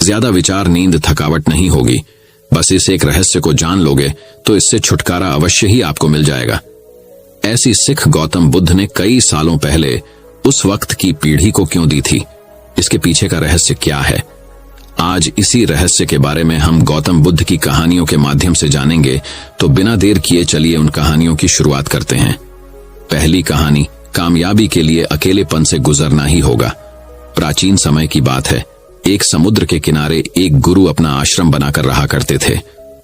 ज्यादा विचार, नींद, थकावट नहीं होगी। बस इस एक रहस्य को जान लोगे तो इससे छुटकारा अवश्य ही आपको मिल जाएगा। ऐसी सिख गौतम बुद्ध ने कई सालों पहले उस वक्त की पीढ़ी को क्यों दी थी? इसके पीछे का रहस्य क्या है? आज इसी रहस्य के बारे में हम गौतम बुद्ध की कहानियों के माध्यम से जानेंगे। तो बिना देर किए चलिए उन कहानियों की शुरुआत करते हैं। पहली कहानी, कामयाबी के लिए अकेलेपन से गुजरना ही होगा। प्राचीन समय की बात है। एक समुद्र के किनारे एक गुरु अपना आश्रम बनाकर रहा करते थे।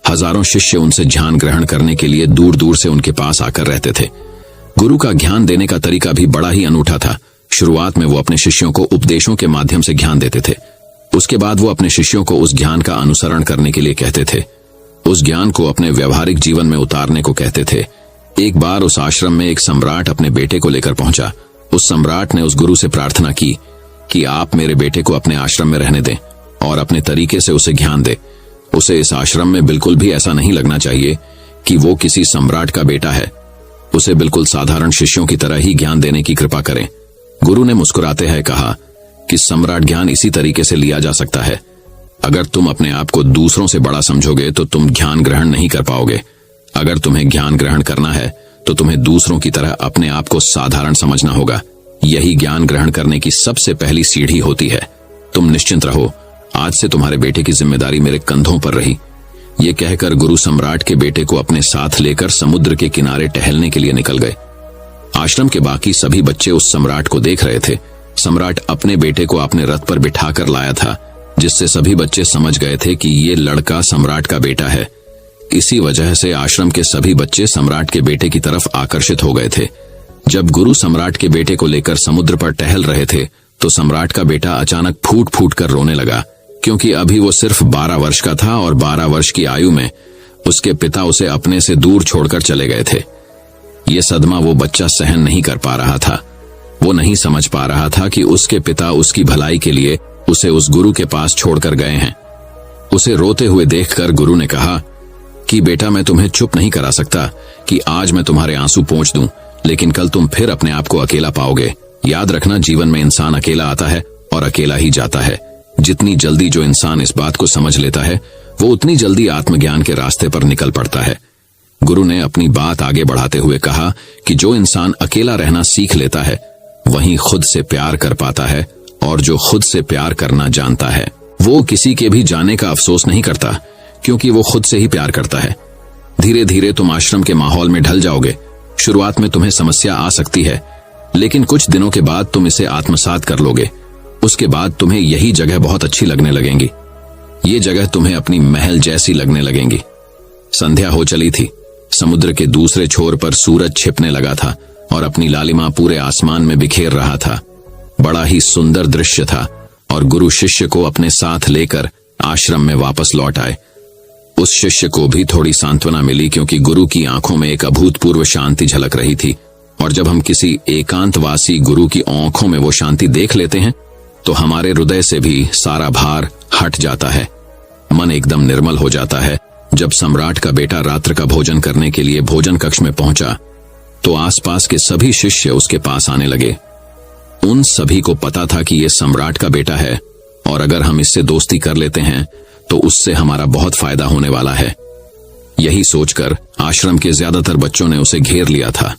हजारों शिष्य उनसे ज्ञान ग्रहण करने के लिए दूर दूर से उनके पास आकर रहते थे। गुरु का ज्ञान देने का तरीका भी बड़ा ही अनूठा था। शुरुआत में वो अपने शिष्यों को उपदेशों के माध्यम से ज्ञान देते थे। उसके बाद वो अपने शिष्यों को उस ज्ञान का अनुसरण करने के लिए कहते थे। उस ज्ञान को अपने व्यवहारिक जीवन में उतारने को कहते थे। एक बार उस आश्रम में एक सम्राट अपने बेटे को लेकर पहुंचा। उस सम्राट ने उस गुरु से प्रार्थना की कि आप मेरे बेटे को अपने आश्रम में रहने दें और अपने तरीके से उसे ज्ञान दे। उसे इस आश्रम में बिल्कुल भी ऐसा नहीं लगना चाहिए कि वो किसी सम्राट का बेटा है। उसे बिल्कुल साधारण शिष्यों की तरह ही ज्ञान देने की कृपा करें। गुरु ने मुस्कुराते हुए कहा कि सम्राट ज्ञान इसी तरीके से लिया जा सकता है। अगर तुम अपने आप को दूसरों से बड़ा समझोगे तो तुम ज्ञान ग्रहण नहीं कर पाओगे। अगर तुम्हें ज्ञान ग्रहण करना है तो तुम्हें दूसरों की तरह अपने आप को साधारण समझना होगा। यही ज्ञान ग्रहण करने की सबसे पहली सीढ़ी होती है। तुम निश्चिंत रहो, आज से तुम्हारे बेटे की जिम्मेदारी मेरे कंधों पर रही। ये कहकर गुरु सम्राट के बेटे को अपने साथ लेकर समुद्र के किनारे टहलने के लिए निकल गए। आश्रम के बाकी सभी बच्चे उस सम्राट को देख रहे थे। सम्राट अपने बेटे को अपने रथ पर बिठाकर लाया था, जिससे सभी बच्चे समझ गए थे कि ये लड़का सम्राट का बेटा है। इसी वजह से आश्रम के सभी बच्चे सम्राट के बेटे की तरफ आकर्षित हो गए थे। जब गुरु सम्राट के बेटे को लेकर समुद्र पर टहल रहे थे तो सम्राट का बेटा अचानक फूट फूट कर रोने लगा, क्योंकि अभी वो सिर्फ 12 वर्ष का था और 12 वर्ष की आयु में उसके पिता उसे अपने से दूर छोड़कर चले गए थे। ये सदमा वो बच्चा सहन नहीं कर पा रहा था। वो नहीं समझ पा रहा था कि उसके पिता उसकी भलाई के लिए उसे उस गुरु के पास छोड़कर गए हैं। उसे रोते हुए देखकर गुरु ने कहा कि बेटा, मैं तुम्हें चुप नहीं करा सकता कि आज मैं तुम्हारे आंसू पोंछ दूं, लेकिन कल तुम फिर अपने आप को अकेला पाओगे। याद रखना, जीवन में इंसान अकेला आता है और अकेला ही जाता है। जितनी जल्दी जो इंसान इस बात को समझ लेता है वो उतनी जल्दी आत्मज्ञान के रास्ते पर निकल पड़ता है। गुरु ने अपनी बात आगे बढ़ाते हुए कहा कि जो इंसान अकेला रहना सीख लेता है वहीं खुद से प्यार कर पाता है, और जो खुद से प्यार करना जानता है वो किसी के भी जाने का अफसोस नहीं करता, क्योंकि वो खुद से ही प्यार करता है। धीरे धीरे तुम आश्रम के माहौल में ढल जाओगे। शुरुआत में तुम्हें समस्या आ सकती है, लेकिन कुछ दिनों के बाद तुम इसे आत्मसात कर लोगे। उसके बाद तुम्हें यही जगह बहुत अच्छी लगने लगेंगी। ये जगह तुम्हें अपनी महल जैसी लगने लगेंगी। संध्या हो चली थी। समुद्र के दूसरे छोर पर सूरज छिपने लगा था और अपनी लालिमा पूरे आसमान में बिखेर रहा था। बड़ा ही सुंदर दृश्य था और गुरु शिष्य को अपने साथ लेकर आश्रम में वापस लौट आए। उस शिष्य को भी थोड़ी सांत्वना मिली, क्योंकि गुरु की आंखों में एक अभूतपूर्व शांति झलक रही थी। और जब हम किसी एकांतवासी गुरु की आंखों में वो शांति देख लेते हैं तो हमारे हृदय से भी सारा भार हट जाता है। मन एकदम निर्मल हो जाता है। जब सम्राट का बेटा रात्र का भोजन करने के लिए भोजन कक्ष में पहुंचा तो आसपास के सभी शिष्य उसके पास आने लगे। उन सभी को पता था कि यह सम्राट का बेटा है और अगर हम इससे दोस्ती कर लेते हैं तो उससे हमारा बहुत फायदा होने वाला है। यही सोचकर आश्रम के ज्यादातर बच्चों ने उसे घेर लिया था।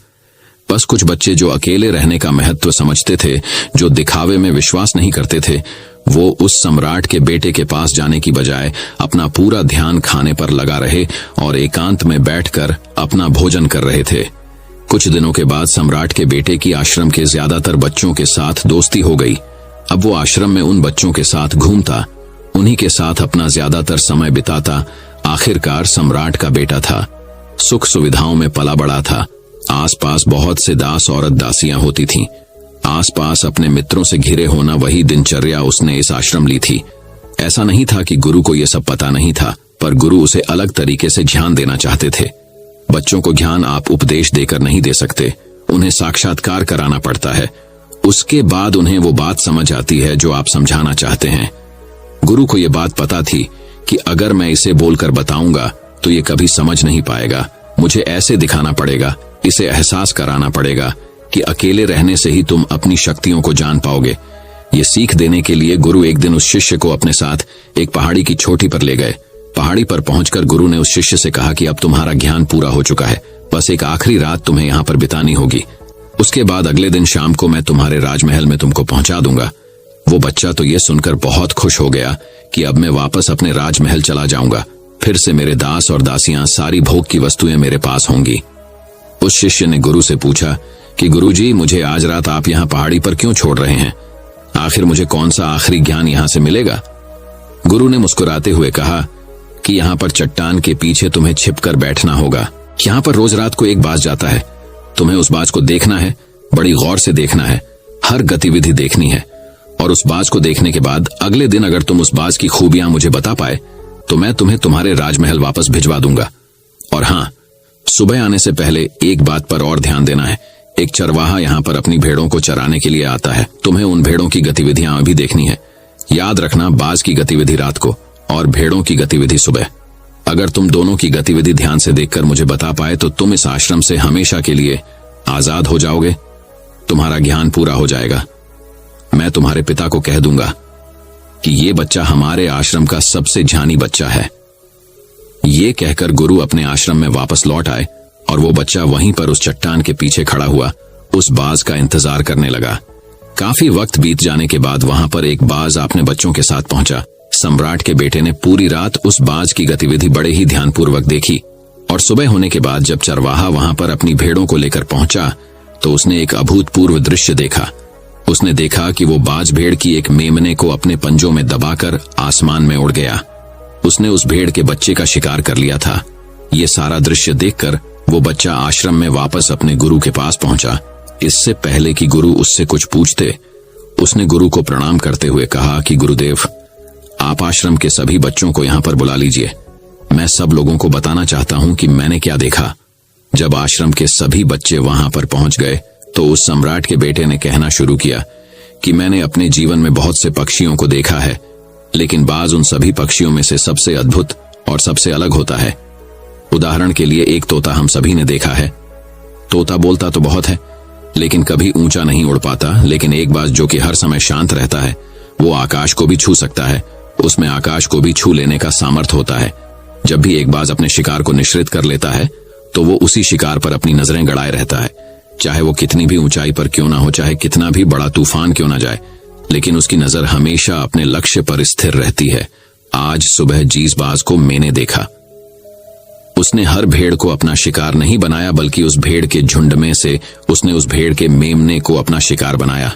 बस कुछ बच्चे जो अकेले रहने का महत्व समझते थे, जो दिखावे में विश्वास नहीं करते थे, वो उस सम्राट के बेटे के पास जाने की बजाय अपना पूरा ध्यान खाने पर लगा रहे और एकांत में बैठकर अपना भोजन कर रहे थे। कुछ दिनों के बाद सम्राट के बेटे की आश्रम के ज्यादातर बच्चों के साथ दोस्ती हो गई। अब वो आश्रम में उन बच्चों के साथ घूमता, उन्हीं के साथ अपना ज्यादातर समय बिताता। आखिरकार सम्राट का बेटा था, सुख सुविधाओं में पला बड़ा था। आसपास बहुत से दास औरत दासियां होती थीं। आसपास अपने मित्रों से घिरे होना वही दिनचर्या उसने इस आश्रम ली थी। ऐसा नहीं था कि गुरु को यह सब पता नहीं था, पर गुरु उसे अलग तरीके से ज्ञान देना चाहते थे। बच्चों को ज्ञान आप उपदेश देकर नहीं दे सकते, उन्हें साक्षात्कार कराना पड़ता है। उसके बाद उन्हें वो बात समझ आती है जो आप समझाना चाहते हैं। गुरु को यह बात पता थी कि अगर मैं इसे बोलकर बताऊंगा तो ये कभी समझ नहीं पाएगा। मुझे ऐसे दिखाना पड़ेगा, इसे एहसास कराना पड़ेगा कि अकेले रहने से ही तुम अपनी शक्तियों को जान पाओगे। ये सीख देने के लिए गुरु एक दिन उस शिष्य को अपने साथ एक पहाड़ी की चोटी पर ले गए। पहाड़ी पर पहुंचकर गुरु ने उस शिष्य से कहा कि अब तुम्हारा ज्ञान पूरा हो चुका है, बस एक आखिरी रात तुम्हें यहाँ पर बितानी होगी। उसके बाद अगले दिन शाम को मैं तुम्हारे राजमहल में तुमको पहुंचा दूंगा। वो बच्चा तो ये सुनकर बहुत खुश हो गया कि अब मैं वापस अपने राजमहल चला जाऊंगा, फिर से मेरे दास और दासियां, सारी भोग की वस्तुएं मेरे पास होंगी। उस शिष्य ने गुरु से पूछा कि गुरुजी, मुझे आज रात आप यहाँ पहाड़ी पर क्यों छोड़ रहे हैं? आखिर मुझे कौन सा आखिरी ज्ञान यहाँ से मिलेगा? गुरु ने मुस्कुराते हुए कहा कि यहाँ पर चट्टान के पीछे तुम्हें छिपकर बैठना होगा। यहाँ पर रोज रात को एक बाज जाता है, तुम्हें उस बाज को देखना है, बड़ी गौर से देखना है, हर गतिविधि देखनी है, और उस बाज को देखने के बाद अगले दिन अगर तुम उस बाज की खूबियां मुझे बता पाए तो मैं तुम्हें तुम्हारे राजमहल वापस भिजवा दूंगा। और हाँ, सुबह आने से पहले एक बात पर और ध्यान देना है। एक चरवाहा यहाँ पर अपनी भेड़ों को चराने के लिए आता है, तुम्हें उन भेड़ों की गतिविधियां अभी देखनी है। याद रखना, बाज की गतिविधि रात को और भेड़ों की गतिविधि सुबह। अगर तुम दोनों की गतिविधि ध्यान से देखकर मुझे बता पाए तो तुम इस आश्रम से हमेशा के लिए आजाद हो जाओगे, तुम्हारा ज्ञान पूरा हो जाएगा। मैं तुम्हारे पिता को कह दूंगा कि ये बच्चा हमारे आश्रम का सबसे ज्ञानी बच्चा है। ये कहकर गुरु अपने आश्रम में वापस लौट आए और वो बच्चा वहीं पर उस चट्टान के पीछे खड़ा हुआ उस बाज का इंतजार करने लगा। काफी वक्त बीत जाने के बाद वहां पर एक बाज अपने बच्चों के साथ पहुंचा। सम्राट के बेटे ने पूरी रात उस बाज की गतिविधि बड़े ही ध्यानपूर्वक देखी और सुबह होने के बाद जब चरवाहा वहां पर अपनी भेड़ों को लेकर पहुंचा तो उसने एक अभूतपूर्व दृश्य देखा। उसने देखा कि वो बाज भेड़ की एक मेमने को अपने पंजों में दबाकर आसमान में उड़ गया। उसने उस भेड़ के बच्चे का शिकार कर लिया था। ये सारा दृश्य देखकर वो बच्चा आश्रम में वापस अपने गुरु के पास पहुंचा। इससे पहले कि गुरु उससे कुछ पूछते, उसने गुरु को प्रणाम करते हुए कहा कि गुरुदेव, आप आश्रम के सभी बच्चों को यहाँ पर बुला लीजिए। मैं सब लोगों को बताना चाहता हूँ कि मैंने क्या देखा। जब आश्रम के सभी बच्चे वहां पर पहुंच गए तो उस सम्राट के बेटे ने कहना शुरू किया कि मैंने अपने जीवन में बहुत से पक्षियों को देखा है, लेकिन बाज उन सभी पक्षियों में से सबसे अद्भुत और सबसे अलग होता है। उदाहरण के लिए एक तोता हम सभी ने देखा है। तोता बोलता तो बहुत है, लेकिन कभी ऊंचा नहीं उड़ पाता, लेकिन एक बाज जो कि हर समय शांत रहता है, वो आकाश को भी छू सकता है। उसमें आकाश को भी छू लेने का सामर्थ्य होता है। जब भी एक बाज अपने शिकार को निश्चित कर लेता है तो वो उसी शिकार पर अपनी नजरें गड़ाए रहता है, चाहे वो कितनी भी ऊंचाई पर क्यों ना हो, चाहे कितना भी बड़ा तूफान क्यों ना जाए, लेकिन उसकी नजर हमेशा अपने लक्ष्य पर स्थिर रहती है। आज सुबह जीसबाज को मैंने देखा। उसने हर भेड़ को अपना शिकार नहीं बनाया, बल्कि उस भेड़ के झुंड में से उसने उस भेड़ के मेमने को अपना शिकार बनाया।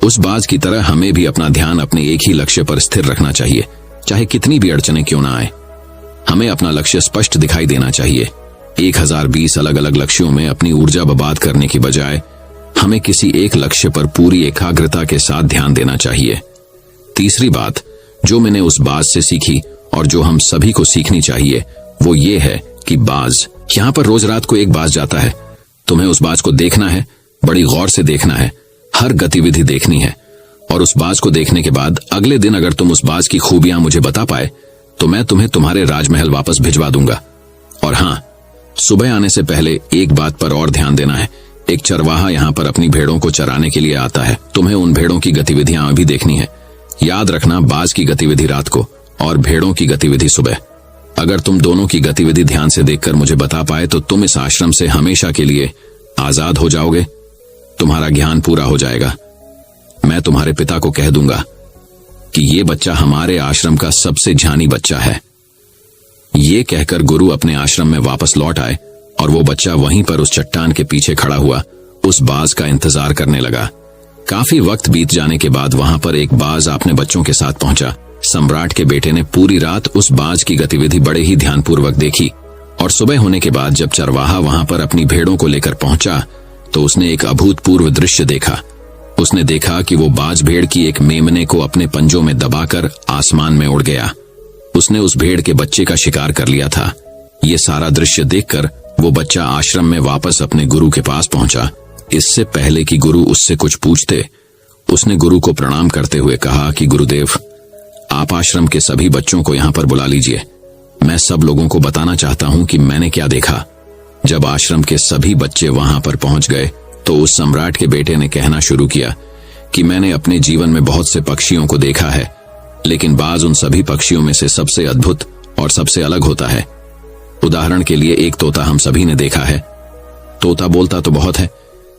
उस बाज की तरह हमें भी अपना ध्यान अपने एक ही लक्ष्य पर स्थिर रखना चाहिए, चाहे कितनी भी अड़चने क्यों ना आए। हमें अपना लक्ष्य स्पष्ट दिखाई देना चाहिए। 1020 अलग अलग लक्ष्यों में अपनी ऊर्जा बर्बाद करने की बजाय हमें किसी एक लक्ष्य पर पूरी एकाग्रता के साथ ध्यान देना चाहिए। तीसरी बात जो मैंने उस बाज से सीखी और जो हम सभी को सीखनी चाहिए वो ये है कि बाज, यहाँ पर रोज रात को एक बाज जाता है, तुम्हें उस बाज को देखना है, बड़ी गौर से देखना है, हर गतिविधि देखनी है, और उस बाज को देखने के बाद अगले दिन अगर तुम उस बाज की खूबियां मुझे बता पाए तो मैं तुम्हें तुम्हारे राजमहल वापस भिजवा दूंगा। और हाँ, सुबह आने से पहले एक बात पर और ध्यान देना है। एक चरवाहा यहाँ पर अपनी भेड़ों को चराने के लिए आता है, तुम्हें उन भेड़ों की गतिविधियां अभी देखनी है। याद रखना, बाज की गतिविधि रात को और भेड़ों की गतिविधि सुबह। अगर तुम दोनों की गतिविधि ध्यान से देखकर मुझे बता पाए तो तुम इस आश्रम से हमेशा के लिए आजाद हो जाओगे, तुम्हारा ज्ञान पूरा हो जाएगा। मैं तुम्हारे पिता को कह दूंगा कि ये बच्चा हमारे आश्रम का सबसे ज्ञानी बच्चा है। ये कहकर गुरु अपने आश्रम में वापस लौट आए और वो बच्चा वहीं पर उस चट्टान के पीछे खड़ा हुआ उस बाज का इंतजार करने लगा। काफी वक्त बीत जाने के बाद वहां पर एक बाज अपने बच्चों के साथ पहुंचा। सम्राट के बेटे ने पूरी रात उस बाज की गतिविधि बड़े ही ध्यानपूर्वक देखी और सुबह होने के बाद जब चरवाहा वहां पर अपनी भेड़ों को लेकर पहुंचा तो उसने एक अभूतपूर्व दृश्य देखा। उसने देखा कि वो बाज भेड़ की एक मेमने को अपने पंजों में दबाकर आसमान में उड़ गया। उसने उस भेड़ के बच्चे का शिकार कर लिया था। ये सारा दृश्य देखकर वो बच्चा आश्रम में वापस अपने गुरु के पास पहुंचा। इससे पहले कि गुरु उससे कुछ पूछते, उसने गुरु को प्रणाम करते हुए कहा कि गुरुदेव, आप आश्रम के सभी बच्चों को यहाँ पर बुला लीजिए। मैं सब लोगों को बताना चाहता हूँ कि मैंने क्या देखा। जब आश्रम के सभी बच्चे वहां पर पहुंच गए तो उस सम्राट के बेटे ने कहना शुरू किया कि मैंने अपने जीवन में बहुत से पक्षियों को देखा है, लेकिन बाज उन सभी पक्षियों में से सबसे अद्भुत और सबसे अलग होता है। उदाहरण के लिए एक तोता हम सभी ने देखा है। तोता बोलता तो बहुत है,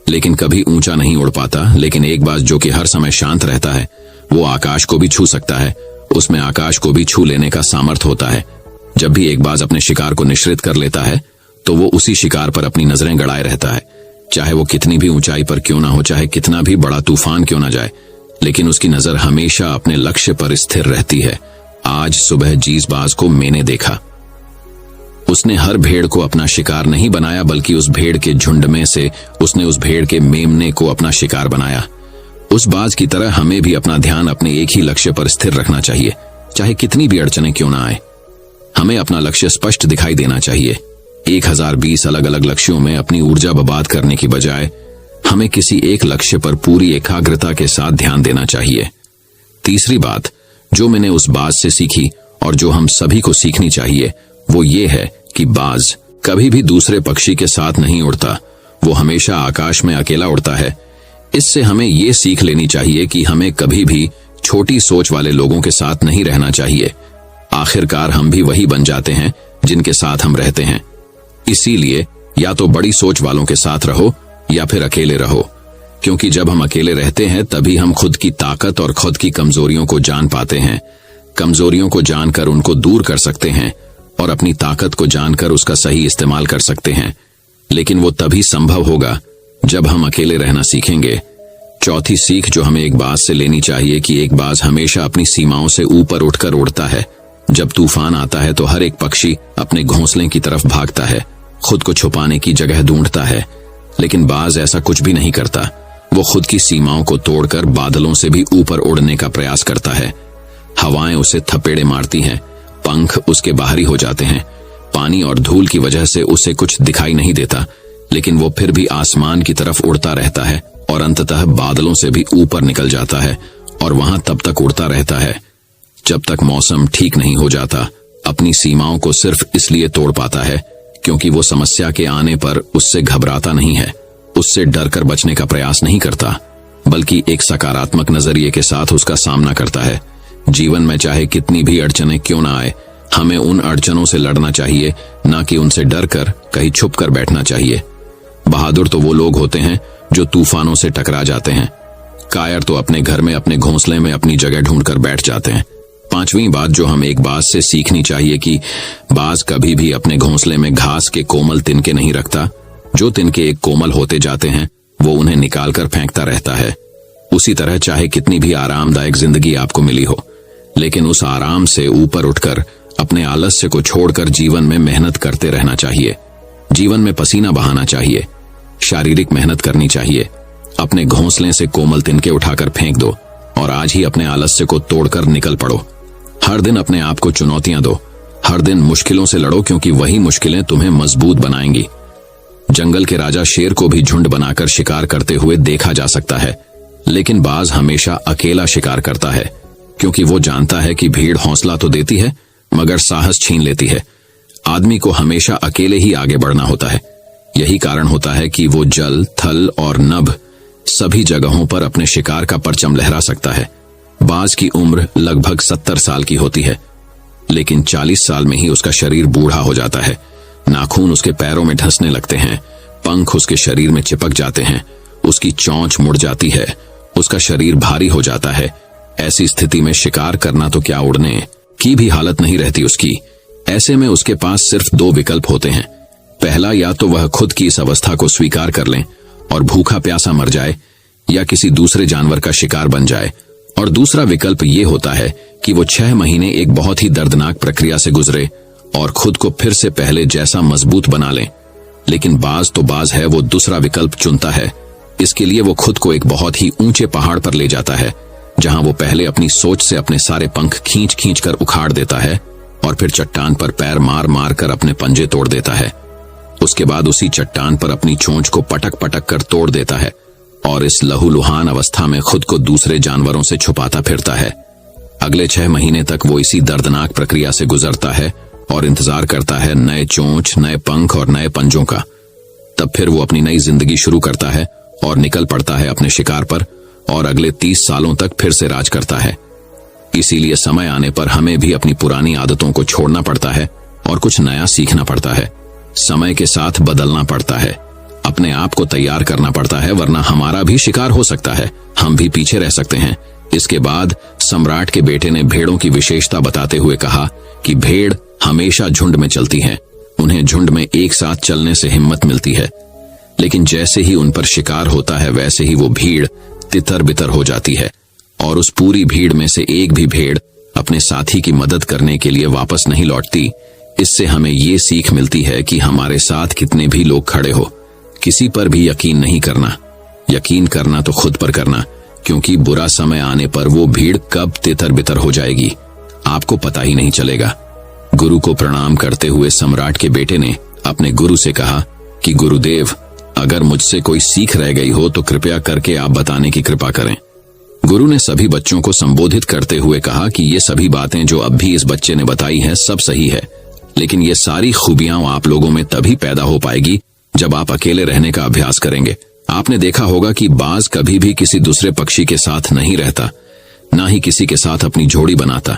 लेकिन कभी ऊंचा नहीं उड़ पाता, लेकिन एक बाज जो कि हर समय शांत रहता है, वो आकाश को भी छू सकता है। उसमें आकाश को भी छू लेने का सामर्थ्य होता है। जब भी एक बाज अपने शिकार को निश्चित कर लेता है, तो वो उसी शिकार पर अपनी नजरें गड़ाए रहता है, चाहे वो कितनी भी ऊंचाई पर क्यों ना हो, चाहे कितना भी बड़ा तूफान क्यों ना जाए, लेकिन उसकी नजर हमेशा अपने लक्ष्य पर स्थिर रहती है। आज सुबह जीस बाज को मैंने देखा। उसने हर भेड़ को अपना शिकार नहीं बनाया, बल्कि उस भेड़ के झुंड में से उसने उस भेड़ के मेमने को अपना शिकार बनाया। उस बाज की तरह हमें भी अपना ध्यान अपने एक ही लक्ष्य पर स्थिर रखना चाहिए, चाहे कितनी भी अड़चनें क्यों ना आए। हमें अपना लक्ष्य स्पष्ट दिखाई देना चाहिए। 1020 अलग अलग लक्ष्यों में अपनी ऊर्जा बर्बाद करने की बजाय हमें किसी एक लक्ष्य पर पूरी एकाग्रता के साथ ध्यान देना चाहिए। तीसरी बात जो मैंने उस बाज से सीखी और जो हम सभी को सीखनी चाहिए, वो ये है कि बाज कभी भी दूसरे पक्षी के साथ नहीं उड़ता, वो हमेशा आकाश में अकेला उड़ता है। इससे हमें ये सीख लेनी चाहिए कि हमें कभी भी छोटी सोच वाले लोगों के साथ नहीं रहना चाहिए। आखिरकार हम भी वही बन जाते हैं जिनके साथ हम रहते हैं। इसीलिए या तो बड़ी सोच वालों के साथ रहो या फिर अकेले रहो, क्योंकि जब हम अकेले रहते हैं तभी हम खुद की ताकत और खुद की कमजोरियों को जान पाते हैं। कमजोरियों को जानकर उनको दूर कर सकते हैं और अपनी ताकत को जानकर उसका सही इस्तेमाल कर सकते हैं, लेकिन वो तभी संभव होगा जब हम अकेले रहना सीखेंगे। चौथी सीख जो हमें एक बाज से लेनी चाहिए कि एक बाज हमेशा अपनी सीमाओं से ऊपर उठकर उड़ता है। जब तूफान आता है तो हर एक पक्षी अपने घोंसले की तरफ भागता है, खुद को छुपाने की जगह ढूंढता है, लेकिन बाज ऐसा कुछ भी नहीं करता। वो खुद की सीमाओं को तोड़कर बादलों से भी ऊपर उड़ने का प्रयास करता है। हवाएं उसे थपेड़े मारती हैं, पंख उसके बाहरी हो जाते हैं, पानी और धूल की वजह से उसे कुछ दिखाई नहीं देता, लेकिन वो फिर भी आसमान की तरफ उड़ता रहता है और अंततः बादलों से भी ऊपर निकल जाता है और वहां तब तक उड़ता रहता है जब तक मौसम ठीक नहीं हो जाता। अपनी सीमाओं को सिर्फ इसलिए तोड़ पाता है क्योंकि वो समस्या के आने पर उससे घबराता नहीं है, उससे डर कर बचने का प्रयास नहीं करता, बल्कि एक सकारात्मक नजरिए के साथ उसका सामना करता है। जीवन में चाहे कितनी भी अड़चनें क्यों ना आए, हमें उन अड़चनों से लड़ना चाहिए, ना कि उनसे डर कर कहीं छुप कर बैठना चाहिए। बहादुर तो वो लोग होते हैं जो तूफानों से टकरा जाते हैं। कायर तो अपने घर में अपने घोंसले में अपनी जगह ढूंढकर बैठ जाते हैं। पांचवी बात जो हमें एक बाज से सीखनी चाहिए कि बाज कभी भी अपने घोंसले में घास के कोमल तिनके नहीं रखता। जो तिनके एक कोमल होते जाते हैं वो उन्हें निकालकर फेंकता रहता है। उसी तरह चाहे कितनी भी आरामदायक जिंदगी आपको मिली हो, लेकिन उस आराम से ऊपर उठकर अपने आलस्य को छोड़कर जीवन में मेहनत करते रहना चाहिए। जीवन में पसीना बहाना चाहिए, शारीरिक मेहनत करनी चाहिए। अपने घोंसले से कोमल तिनके उठाकर फेंक दो और आज ही अपने आलस्य को तोड़कर निकल पड़ो। हर दिन अपने आप को चुनौतियां दो, हर दिन मुश्किलों से लड़ो, क्योंकि वही मुश्किलें तुम्हें मजबूत बनाएंगी। जंगल के राजा शेर को भी झुंड बनाकर शिकार करते हुए देखा जा सकता है, लेकिन बाज हमेशा अकेला शिकार करता है, क्योंकि वो जानता है कि भीड़ हौसला तो देती है मगर साहस छीन लेती है। आदमी को हमेशा अकेले ही आगे बढ़ना होता है। यही कारण होता है कि वो जल, थल और नभ सभी जगहों पर अपने शिकार का परचम लहरा सकता है। बाज की उम्र लगभग 70 साल की होती है, लेकिन 40 साल में ही उसका शरीर बूढ़ा हो जाता है। नाखून उसके पैरों में धंसने लगते हैं, पंख उसके शरीर में चिपक जाते हैं, उसकी चोंच मुड़ जाती है, उसका शरीर भारी हो जाता है। ऐसी स्थिति में शिकार करना तो क्या, उड़ने की भी हालत नहीं रहती उसकी। ऐसे में उसके पास सिर्फ 2 विकल्प होते हैं। पहला, या तो वह खुद की इस अवस्था को स्वीकार कर लें और भूखा प्यासा मर जाए, या किसी दूसरे जानवर का शिकार बन जाए। और दूसरा विकल्प ये होता है कि वो 6 महीने एक बहुत ही दर्दनाक प्रक्रिया से गुजरे और खुद को फिर से पहले जैसा मजबूत बना लें। लेकिन बाज तो बाज है, वो दूसरा विकल्प चुनता है। इसके लिए वो खुद को एक बहुत ही ऊंचे पहाड़ पर ले जाता है, जहां वो पहले अपनी सोच से अपने सारे पंख खींच खींच कर उखाड़ देता है और फिर चट्टान पर पैर मार मार कर अपने पंजे तोड़ देता है। उसके बाद उसी चट्टान पर अपनी चोंच को पटक पटक कर तोड़ देता है और इस लहूलुहान अवस्था में खुद को दूसरे जानवरों से छुपाता फिरता है। अगले 6 महीने तक वो इसी दर्दनाक प्रक्रिया से गुजरता है और इंतजार करता है नए चोंच, नए पंख और नए पंजों का। तब फिर वो अपनी नई जिंदगी शुरू करता है और निकल पड़ता है अपने शिकार पर। और अगले 30 सालों तक फिर से राज करता है। इसीलिए समय आने पर हमें भी अपनी पुरानी आदतों को छोड़ना पड़ता है और कुछ नया सीखना पड़ता है। समय के साथ बदलना पड़ता है, अपने आप को तैयार करना पड़ता है, वरना हमारा भी शिकार हो सकता है, हम भी पीछे रह सकते हैं। इसके बाद सम्राट के बेटे ने भेड़ों की विशेषता बताते हुए कहा कि भेड़ हमेशा झुंड में चलती है, उन्हें झुंड में एक साथ चलने से हिम्मत मिलती है, लेकिन जैसे ही उन पर शिकार होता है वैसे ही वो भीड़ तितर बितर हो जाती है और उस पूरी भीड़ में से एक भी भेड़ अपने साथी की मदद करने के लिए वापस नहीं लौटती। इससे हमें ये सीख मिलती है कि हमारे साथ कितने भी लोग खड़े हो, किसी पर भी यकीन नहीं करना। यकीन करना तो खुद पर करना, क्योंकि बुरा समय आने पर वो भीड़ कब तितर बितर हो जाएगी आपको पता ही नहीं चलेगा। गुरु को प्रणाम करते हुए सम्राट के बेटे ने अपने गुरु से कहा कि गुरुदेव, अगर मुझसे कोई सीख रह गई हो तो कृपया करके आप बताने की कृपा करें। गुरु ने सभी बच्चों को संबोधित करते हुए कहा कि ये सभी बातें जो अब भी इस बच्चे ने बताई हैं सब सही है, लेकिन ये सारी खूबियां आप लोगों में तभी पैदा हो पाएगी जब आप अकेले रहने का अभ्यास करेंगे। आपने देखा होगा कि बाज कभी भी किसी दूसरे पक्षी के साथ नहीं रहता, ना ही किसी के साथ अपनी जोड़ी बनाता।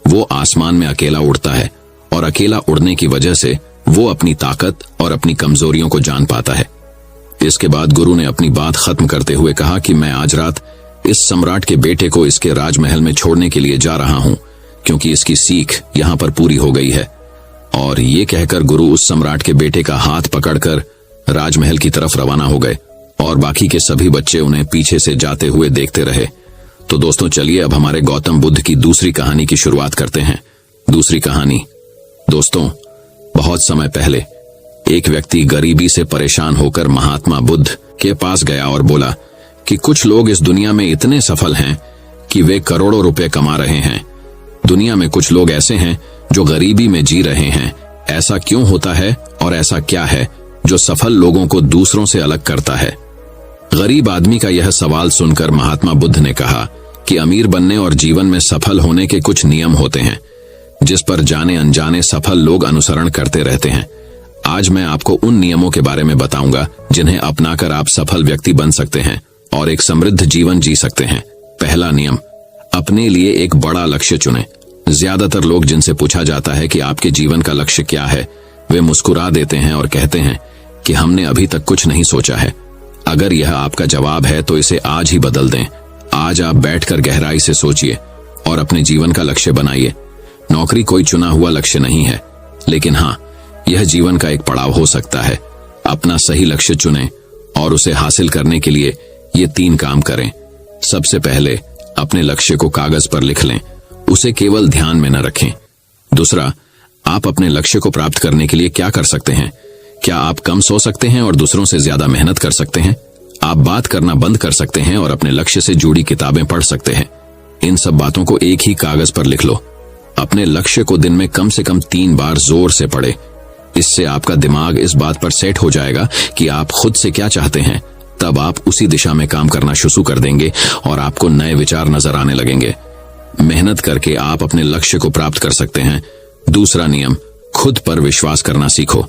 वो आसमान में अकेला उड़ता है और अकेला उड़ने की वजह से वो अपनी ताकत और अपनी कमजोरियों को जान पाता है। इसके बाद गुरु ने अपनी बात खत्म करते हुए कहा कि मैं आज रात इस सम्राट के बेटे को इसके राजमहल में छोड़ने के लिए जा रहा हूं, क्योंकि इसकी सीख यहां पर पूरी हो गई है। और ये कहकर गुरु उस सम्राट के बेटे का हाथ पकड़कर राजमहल की तरफ रवाना हो गए और बाकी के सभी बच्चे उन्हें पीछे से जाते हुए देखते रहे। तो दोस्तों चलिए अब हमारे गौतम बुद्ध की दूसरी कहानी की शुरुआत करते हैं। दूसरी कहानी। दोस्तों, बहुत समय पहले एक व्यक्ति गरीबी से परेशान होकर महात्मा बुद्ध के पास गया और बोला कि कुछ लोग इस दुनिया में इतने सफल हैं कि वे करोड़ों रुपए कमा रहे हैं। दुनिया में कुछ लोग ऐसे हैं जो गरीबी में जी रहे हैं। ऐसा क्यों होता है और ऐसा क्या है जो सफल लोगों को दूसरों से अलग करता है? गरीब आदमी का यह सवाल सुनकर महात्मा बुद्ध ने कहा कि अमीर बनने और जीवन में सफल होने के कुछ नियम होते हैं जिस पर जाने अनजाने सफल लोग अनुसरण करते रहते हैं। आज मैं आपको उन नियमों के बारे में बताऊंगा जिन्हें अपनाकर आप सफल व्यक्ति बन सकते हैं और एक समृद्ध जीवन जी सकते हैं। पहला नियम, अपने लिए एक बड़ा लक्ष्य चुनें। ज्यादातर लोग जिनसे पूछा जाता है कि आपके जीवन का लक्ष्य क्या है, वे मुस्कुरा देते हैं और कहते हैं कि हमने अभी तक कुछ नहीं सोचा है। अगर यह आपका जवाब है तो इसे आज ही बदल दें। आज आप बैठकर गहराई से सोचिए और अपने जीवन का लक्ष्य बनाइए। नौकरी कोई चुना हुआ लक्ष्य नहीं है, लेकिन हाँ, यह जीवन का एक पड़ाव हो सकता है। अपना सही लक्ष्य चुनें और उसे हासिल करने के लिए ये 3 काम करें। सबसे पहले अपने लक्ष्य को कागज पर लिख लें, उसे केवल ध्यान में न रखें। दूसरा, आप अपने लक्ष्य को प्राप्त करने के लिए क्या कर सकते हैं? क्या आप कम सो सकते हैं और दूसरों से ज्यादा मेहनत कर सकते हैं? आप बात करना बंद कर सकते हैं और अपने लक्ष्य से जुड़ी किताबें पढ़ सकते हैं। इन सब बातों को एक ही कागज पर लिख लो। अपने लक्ष्य को दिन में कम से कम 3 बार जोर से पढ़े। इससे आपका दिमाग इस बात पर सेट हो जाएगा कि आप खुद से क्या चाहते हैं। तब आप उसी दिशा में काम करना शुरू कर देंगे और आपको नए विचार नजर आने लगेंगे। मेहनत करके आप अपने लक्ष्य को प्राप्त कर सकते हैं। दूसरा नियम, खुद पर विश्वास करना सीखो।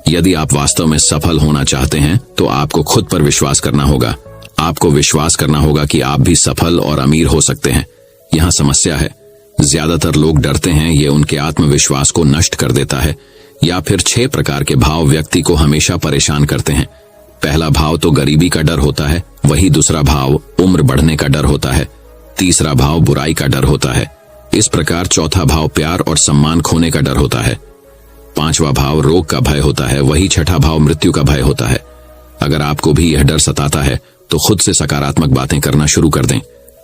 यदि आप वास्तव में सफल होना चाहते हैं तो आपको खुद पर विश्वास करना होगा। आपको विश्वास करना होगा कि आप भी सफल और अमीर हो सकते हैं। यहाँ समस्या है, ज्यादातर लोग डरते हैं, ये उनके आत्मविश्वास को नष्ट कर देता है। या फिर 6 प्रकार के भाव व्यक्ति को हमेशा परेशान करते हैं। पहला भाव तो गरीबी का डर होता है, वही दूसरा भाव उम्र बढ़ने का डर होता है, तीसरा भाव बुराई का डर होता है। इस प्रकार चौथा भाव प्यार और सम्मान खोने का डर होता है। 5वां भाव रोग का भय होता है, वही छठा भाव मृत्यु का भय होता है। अगर आपको भी यह डर सताता है तो खुद से सकारात्मक बातें करना शुरू कर दें।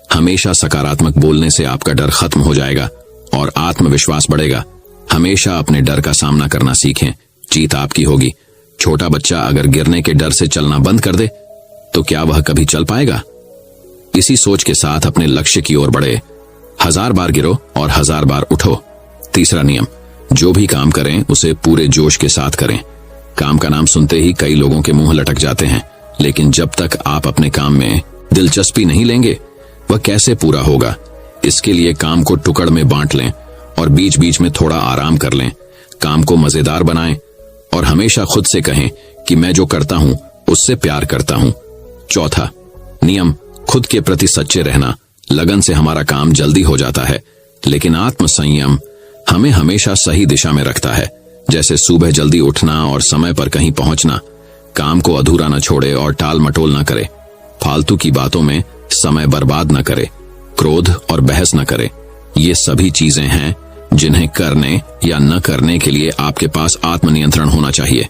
हमेशा सकारात्मक बोलने से आपका डर खत्म हो जाएगा और आत्मविश्वास बढ़ेगा। हमेशा अपने डर का सामना करना सीखें, जीत आपकी होगी। छोटा बच्चा अगर गिरने के डर से चलना बंद कर दे तो क्या वह कभी चल पाएगा? इसी सोच के साथ अपने लक्ष्य की ओर बढ़े। 1000 बार गिरो और 1000 बार उठो। तीसरा नियम, जो भी काम करें उसे पूरे जोश के साथ करें। काम का नाम सुनते ही कई लोगों के मुंह लटक जाते हैं, लेकिन जब तक आप अपने काम में दिलचस्पी नहीं लेंगे वह कैसे पूरा होगा? इसके लिए काम को टुकड़ में बांट लें और बीच बीच में थोड़ा आराम कर लें। काम को मजेदार बनाएं और हमेशा खुद से कहें कि मैं जो करता हूं उससे प्यार करता हूं। चौथा नियम, खुद के प्रति सच्चे रहना, लगन से हमारा काम जल्दी हो जाता है, लेकिन आत्म संयम हमें हमेशा सही दिशा में रखता है। जैसे सुबह जल्दी उठना और समय पर कहीं पहुंचना, काम को अधूरा न छोड़े और टाल मटोल न करे, फालतू की बातों में समय बर्बाद न करे, क्रोध और बहस न करे। ये सभी चीजें हैं जिन्हें करने या न करने के लिए आपके पास आत्मनियंत्रण होना चाहिए,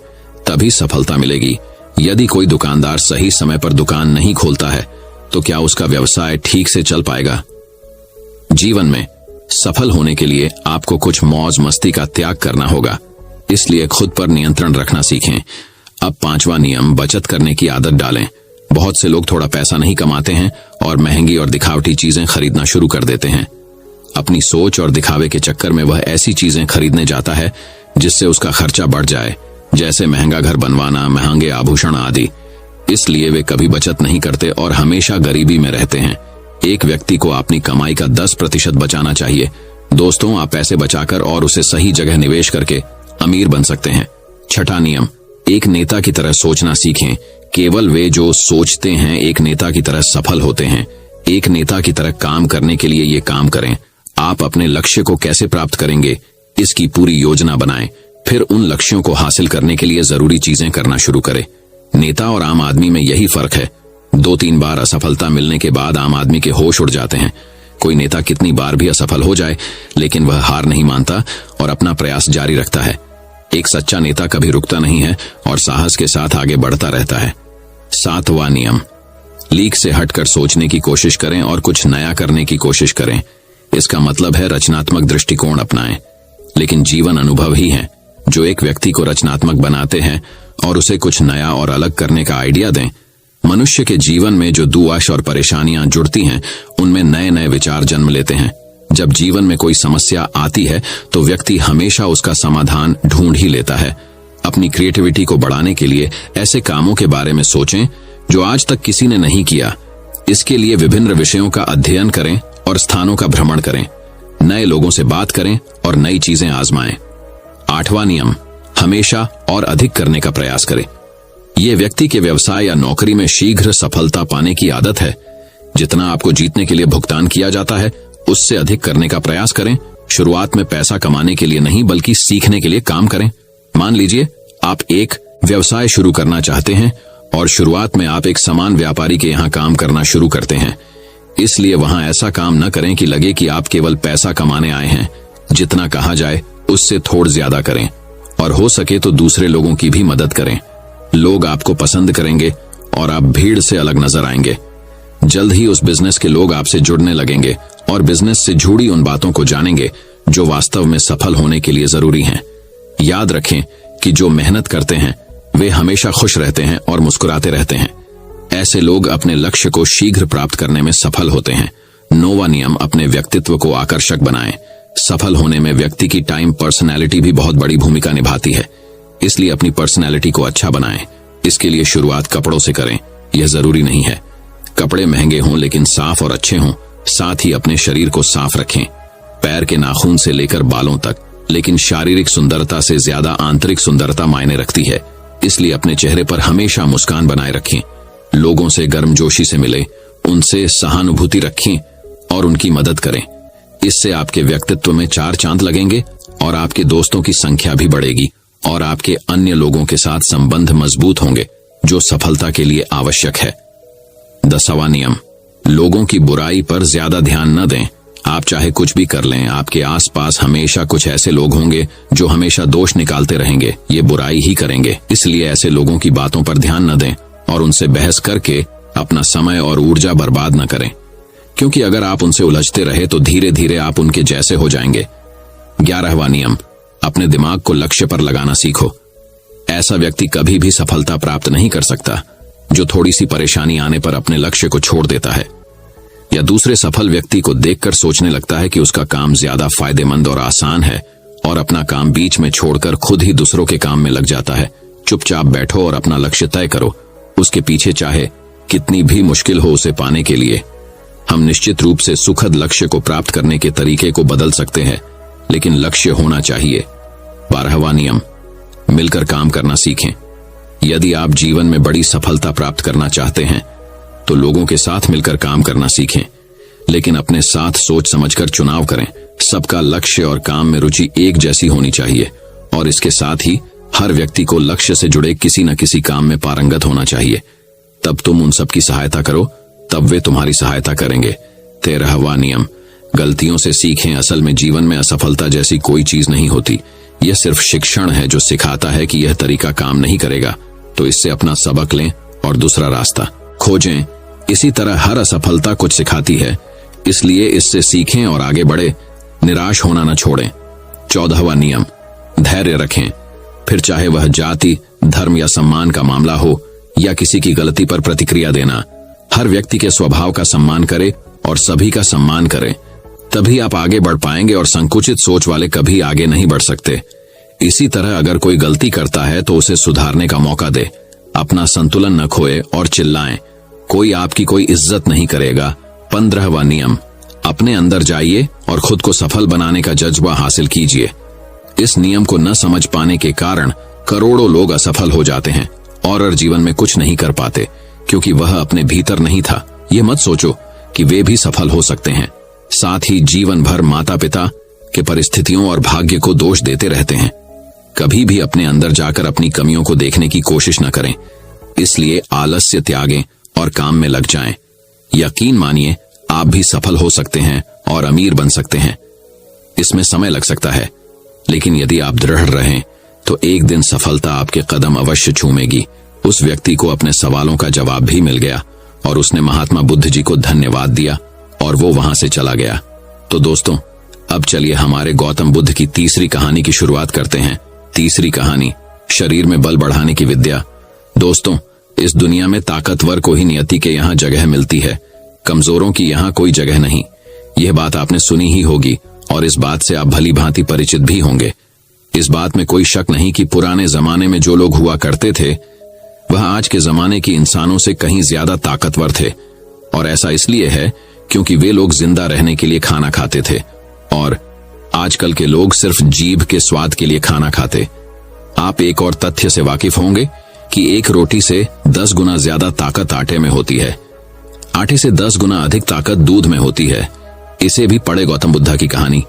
तभी सफलता मिलेगी। यदि कोई दुकानदार सही समय पर दुकान नहीं खोलता है तो क्या उसका व्यवसाय ठीक से चल पाएगा? जीवन में सफल होने के लिए आपको कुछ मौज मस्ती का त्याग करना होगा, इसलिए खुद पर नियंत्रण रखना सीखें। अब 5वां नियम, बचत करने की आदत डालें। बहुत से लोग थोड़ा पैसा नहीं कमाते हैं और महंगी और दिखावटी चीजें खरीदना शुरू कर देते हैं। अपनी सोच और दिखावे के चक्कर में वह ऐसी चीजें खरीदने जाता है जिससे उसका खर्चा बढ़ जाए, जैसे महंगा घर बनवाना, महंगे आभूषण आदि। इसलिए वे कभी बचत नहीं करते और हमेशा गरीबी में रहते हैं। एक व्यक्ति को अपनी कमाई का 10% बचाना चाहिए। दोस्तों, आप पैसे बचाकर और उसे सही जगह निवेश करके अमीर बन सकते हैं। 6वां नियम, एक नेता की तरह सोचना सीखें। केवल वे जो सोचते हैं एक नेता की तरह सफल होते हैं। एक नेता की तरह काम करने के लिए ये काम करें। आप अपने लक्ष्य को कैसे प्राप्त करेंगे, इसकी पूरी योजना बनाएं, फिर उन लक्ष्यों को हासिल करने के लिए जरूरी चीजें करना शुरू करें। नेता और आम आदमी में यही फर्क है। 2-3 बार असफलता मिलने के बाद आम आदमी के होश उड़ जाते हैं। कोई नेता कितनी बार भी असफल हो जाए, लेकिन वह हार नहीं मानता और अपना प्रयास जारी रखता है। एक सच्चा नेता कभी रुकता नहीं है और साहस के साथ आगे बढ़ता रहता है। 7वां नियम, लीक से हटकर सोचने की कोशिश करें और कुछ नया करने की कोशिश करें। इसका मतलब है रचनात्मक दृष्टिकोण अपनाएं। लेकिन जीवन अनुभव ही है जो एक व्यक्ति को रचनात्मक बनाते हैं और उसे कुछ नया और अलग करने का आइडिया दें। मनुष्य के जीवन में जो दुआश और परेशानियां जुड़ती हैं, उनमें नए नए विचार जन्म लेते हैं। जब जीवन में कोई समस्या आती है तो व्यक्ति हमेशा उसका समाधान ढूंढ ही लेता है। अपनी क्रिएटिविटी को बढ़ाने के लिए ऐसे कामों के बारे में सोचें जो आज तक किसी ने नहीं किया। इसके लिए विभिन्न विषयों का अध्ययन करें और स्थानों का भ्रमण करें। नए लोगों से बात करें और नई चीजें आजमाएं। 8वां नियम, हमेशा और अधिक करने का प्रयास करें। यह व्यक्ति के व्यवसाय या नौकरी में शीघ्र सफलता पाने की आदत है। जितना आपको जीतने के लिए भुगतान किया जाता है, उससे अधिक करने का प्रयास करें। शुरुआत में पैसा कमाने के लिए नहीं, बल्कि सीखने के लिए काम करें। मान लीजिए आप एक व्यवसाय शुरू करना चाहते हैं और शुरुआत में आप एक सामान व्यापारी के यहाँ काम करना शुरू करते हैं। इसलिए वहां ऐसा काम न करें कि लगे कि आप केवल पैसा कमाने आए हैं। जितना कहा जाए उससे थोड़ा ज्यादा करें और हो सके तो दूसरे लोगों की भी मदद करें। लोग आपको पसंद करेंगे और आप भीड़ से अलग नजर आएंगे। जल्द ही उस बिजनेस के लोग आपसे जुड़ने लगेंगे और बिजनेस से जुड़ी उन बातों को जानेंगे जो वास्तव में सफल होने के लिए जरूरी हैं। याद रखें कि जो मेहनत करते हैं वे हमेशा खुश रहते हैं और मुस्कुराते रहते हैं। ऐसे लोग अपने लक्ष्य को शीघ्र प्राप्त करने में सफल होते हैं। 9वां नियम, अपने व्यक्तित्व को आकर्षक बनाएं। सफल होने में व्यक्ति की टाइम पर्सनैलिटी भी बहुत बड़ी भूमिका निभाती है। इसलिए अपनी पर्सनैलिटी को अच्छा बनाएं। इसके लिए शुरुआत कपड़ों से करें। यह जरूरी नहीं है कपड़े महंगे हों, लेकिन साफ और अच्छे हों। साथ ही अपने शरीर को साफ रखें, पैर के नाखून से लेकर बालों तक। लेकिन शारीरिक सुंदरता से ज्यादा आंतरिक सुंदरता मायने रखती है। इसलिए अपने चेहरे पर हमेशा मुस्कान बनाए रखें। लोगों से गर्मजोशी से मिलें, उनसे सहानुभूति रखें और उनकी मदद करें। इससे आपके व्यक्तित्व में 4 चांद लगेंगे और आपके दोस्तों की संख्या भी बढ़ेगी और आपके अन्य लोगों के साथ संबंध मजबूत होंगे, जो सफलता के लिए आवश्यक है। 10वां नियम, लोगों की बुराई पर ज्यादा ध्यान न दें। आप चाहे कुछ भी कर लें, आपके आसपास हमेशा कुछ ऐसे लोग होंगे जो हमेशा दोष निकालते रहेंगे, ये बुराई ही करेंगे। इसलिए ऐसे लोगों की बातों पर ध्यान न दें और उनसे बहस करके अपना समय और ऊर्जा बर्बाद न करें, क्योंकि अगर आप उनसे उलझते रहे तो धीरे धीरे आप उनके जैसे हो जाएंगे। 11वां नियम, अपने दिमाग को लक्ष्य पर लगाना सीखो। ऐसा व्यक्ति कभी भी सफलता प्राप्त नहीं कर सकता जो थोड़ी सी परेशानी आने पर अपने लक्ष्य को छोड़ देता है या दूसरे सफल व्यक्ति को देखकर सोचने लगता है कि उसका काम ज्यादा फायदेमंद और आसान है और अपना काम बीच में छोड़कर खुद ही दूसरों के काम में लग जाता है। चुपचाप बैठो और अपना लक्ष्य तय करो। उसके पीछे चाहे कितनी भी मुश्किल हो उसे पाने के लिए हम निश्चित रूप से सुखद लक्ष्य को प्राप्त करने के तरीके को बदल सकते हैं, लेकिन लक्ष्य होना चाहिए। 12वां नियम, मिलकर काम करना सीखें। यदि आप जीवन में बड़ी सफलता प्राप्त करना चाहते हैं तो लोगों के साथ मिलकर काम करना सीखें, लेकिन अपने साथ सोच समझकर चुनाव करें। सबका लक्ष्य और काम में रुचि एक जैसी होनी चाहिए और इसके साथ ही हर व्यक्ति को लक्ष्य से जुड़े किसी न किसी काम में पारंगत होना चाहिए। तब तुम उन सबकी सहायता करो, तब वे तुम्हारी सहायता करेंगे। 13वां नियम, गलतियों से सीखें। असल में जीवन में असफलता जैसी कोई चीज नहीं होती। यह सिर्फ शिक्षण है जो सिखाता है कि यह तरीका काम नहीं करेगा, तो इससे अपना सबक लें और दूसरा रास्ता खोजें। इसी तरह हर असफलता कुछ सिखाती है, इसलिए इससे सीखें और आगे बढ़े। निराश होना न छोड़ें। 14वां नियम, धैर्य रखें। फिर चाहे वह जाति, धर्म या सम्मान का मामला हो या किसी की गलती पर प्रतिक्रिया देना, हर व्यक्ति के स्वभाव का सम्मान करें और सभी का सम्मान करें। तभी आप आगे बढ़ पाएंगे और संकुचित सोच वाले कभी आगे नहीं बढ़ सकते। इसी तरह अगर कोई गलती करता है तो उसे सुधारने का मौका दे। अपना संतुलन न खोए और चिल्लाएं, कोई आपकी कोई इज्जत नहीं करेगा। 15वां नियम, अपने अंदर जाइए और खुद को सफल बनाने का जज्बा हासिल कीजिए। इस नियम को न समझ पाने के कारण करोड़ों लोग असफल हो जाते हैं और जीवन में कुछ नहीं कर पाते, क्योंकि वह अपने भीतर नहीं था। ये मत सोचो कि वे भी सफल हो सकते हैं। साथ ही जीवन भर माता पिता के परिस्थितियों और भाग्य को दोष देते रहते हैं। कभी भी अपने अंदर जाकर अपनी कमियों को देखने की कोशिश न करें। इसलिए आलस्य त्यागें और काम में लग जाएं। यकीन मानिए, आप भी सफल हो सकते हैं और अमीर बन सकते हैं। इसमें समय लग सकता है, लेकिन यदि आप दृढ़ रहें तो एक दिन सफलता आपके कदम अवश्य चूमेगी। उस व्यक्ति को अपने सवालों का जवाब भी मिल गया और उसने महात्मा बुद्ध जी को धन्यवाद दिया और वो वहां से चला गया। तो दोस्तों, अब चलिए हमारे गौतम बुद्ध की तीसरी कहानी की शुरुआत करते हैं। तीसरी कहानी, शरीर में बल बढ़ाने की विद्या। दोस्तों, इस दुनिया में ताकतवर को ही नियति के यहाँ जगह मिलती है, कमजोरों की यहाँ कोई जगह नहीं। यह बात आपने सुनी ही होगी और इस बात से आप भली भांति परिचित भी होंगे। इस बात में कोई शक नहीं कि पुराने जमाने में जो लोग हुआ करते थे वह आज के जमाने की इंसानों से कहीं ज्यादा ताकतवर थे। और ऐसा इसलिए है क्योंकि वे लोग जिंदा रहने के लिए खाना खाते थे और आजकल के लोग सिर्फ जीभ के स्वाद के लिए खाना खाते। आप एक और तथ्य से वाकिफ होंगे कि एक रोटी से 10 गुना ज्यादा ताकत आटे में होती है। आटे से 10 गुना अधिक ताकत दूध में होती है। इसे भी पढ़े गौतम बुद्धा की कहानी।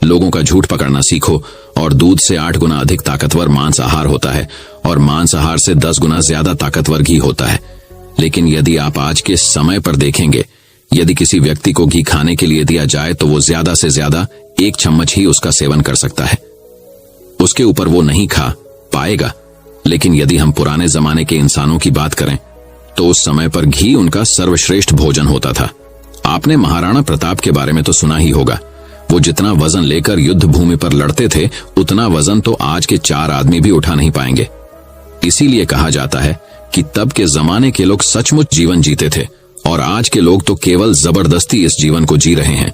लोगों का झूठ पकड़ना सीखो। और दूध से 8 गुना अधिक ताकतवर मांसाहार होता है और मांसाहार से 10 गुना ज्यादा ताकतवर घी होता है। लेकिन यदि आप आज के समय पर देखेंगे, यदि किसी व्यक्ति को घी खाने के लिए दिया जाए तो वो ज्यादा से ज्यादा 1 चम्मच ही उसका सेवन कर सकता है, उसके ऊपर वो नहीं खा पाएगा। लेकिन यदि हम पुराने जमाने के इंसानों की बात करें तो उस समय पर घी उनका सर्वश्रेष्ठ भोजन होता था। आपने महाराणा प्रताप के बारे में तो सुना ही होगा। वो जितना वजन लेकर युद्ध भूमि पर लड़ते थे, उतना वजन तो आज के 4 आदमी भी उठा नहीं पाएंगे। इसीलिए कहा जाता है कि तब के जमाने के लोग सचमुच जीवन जीते थे और आज के लोग तो केवल जबरदस्ती इस जीवन को जी रहे हैं।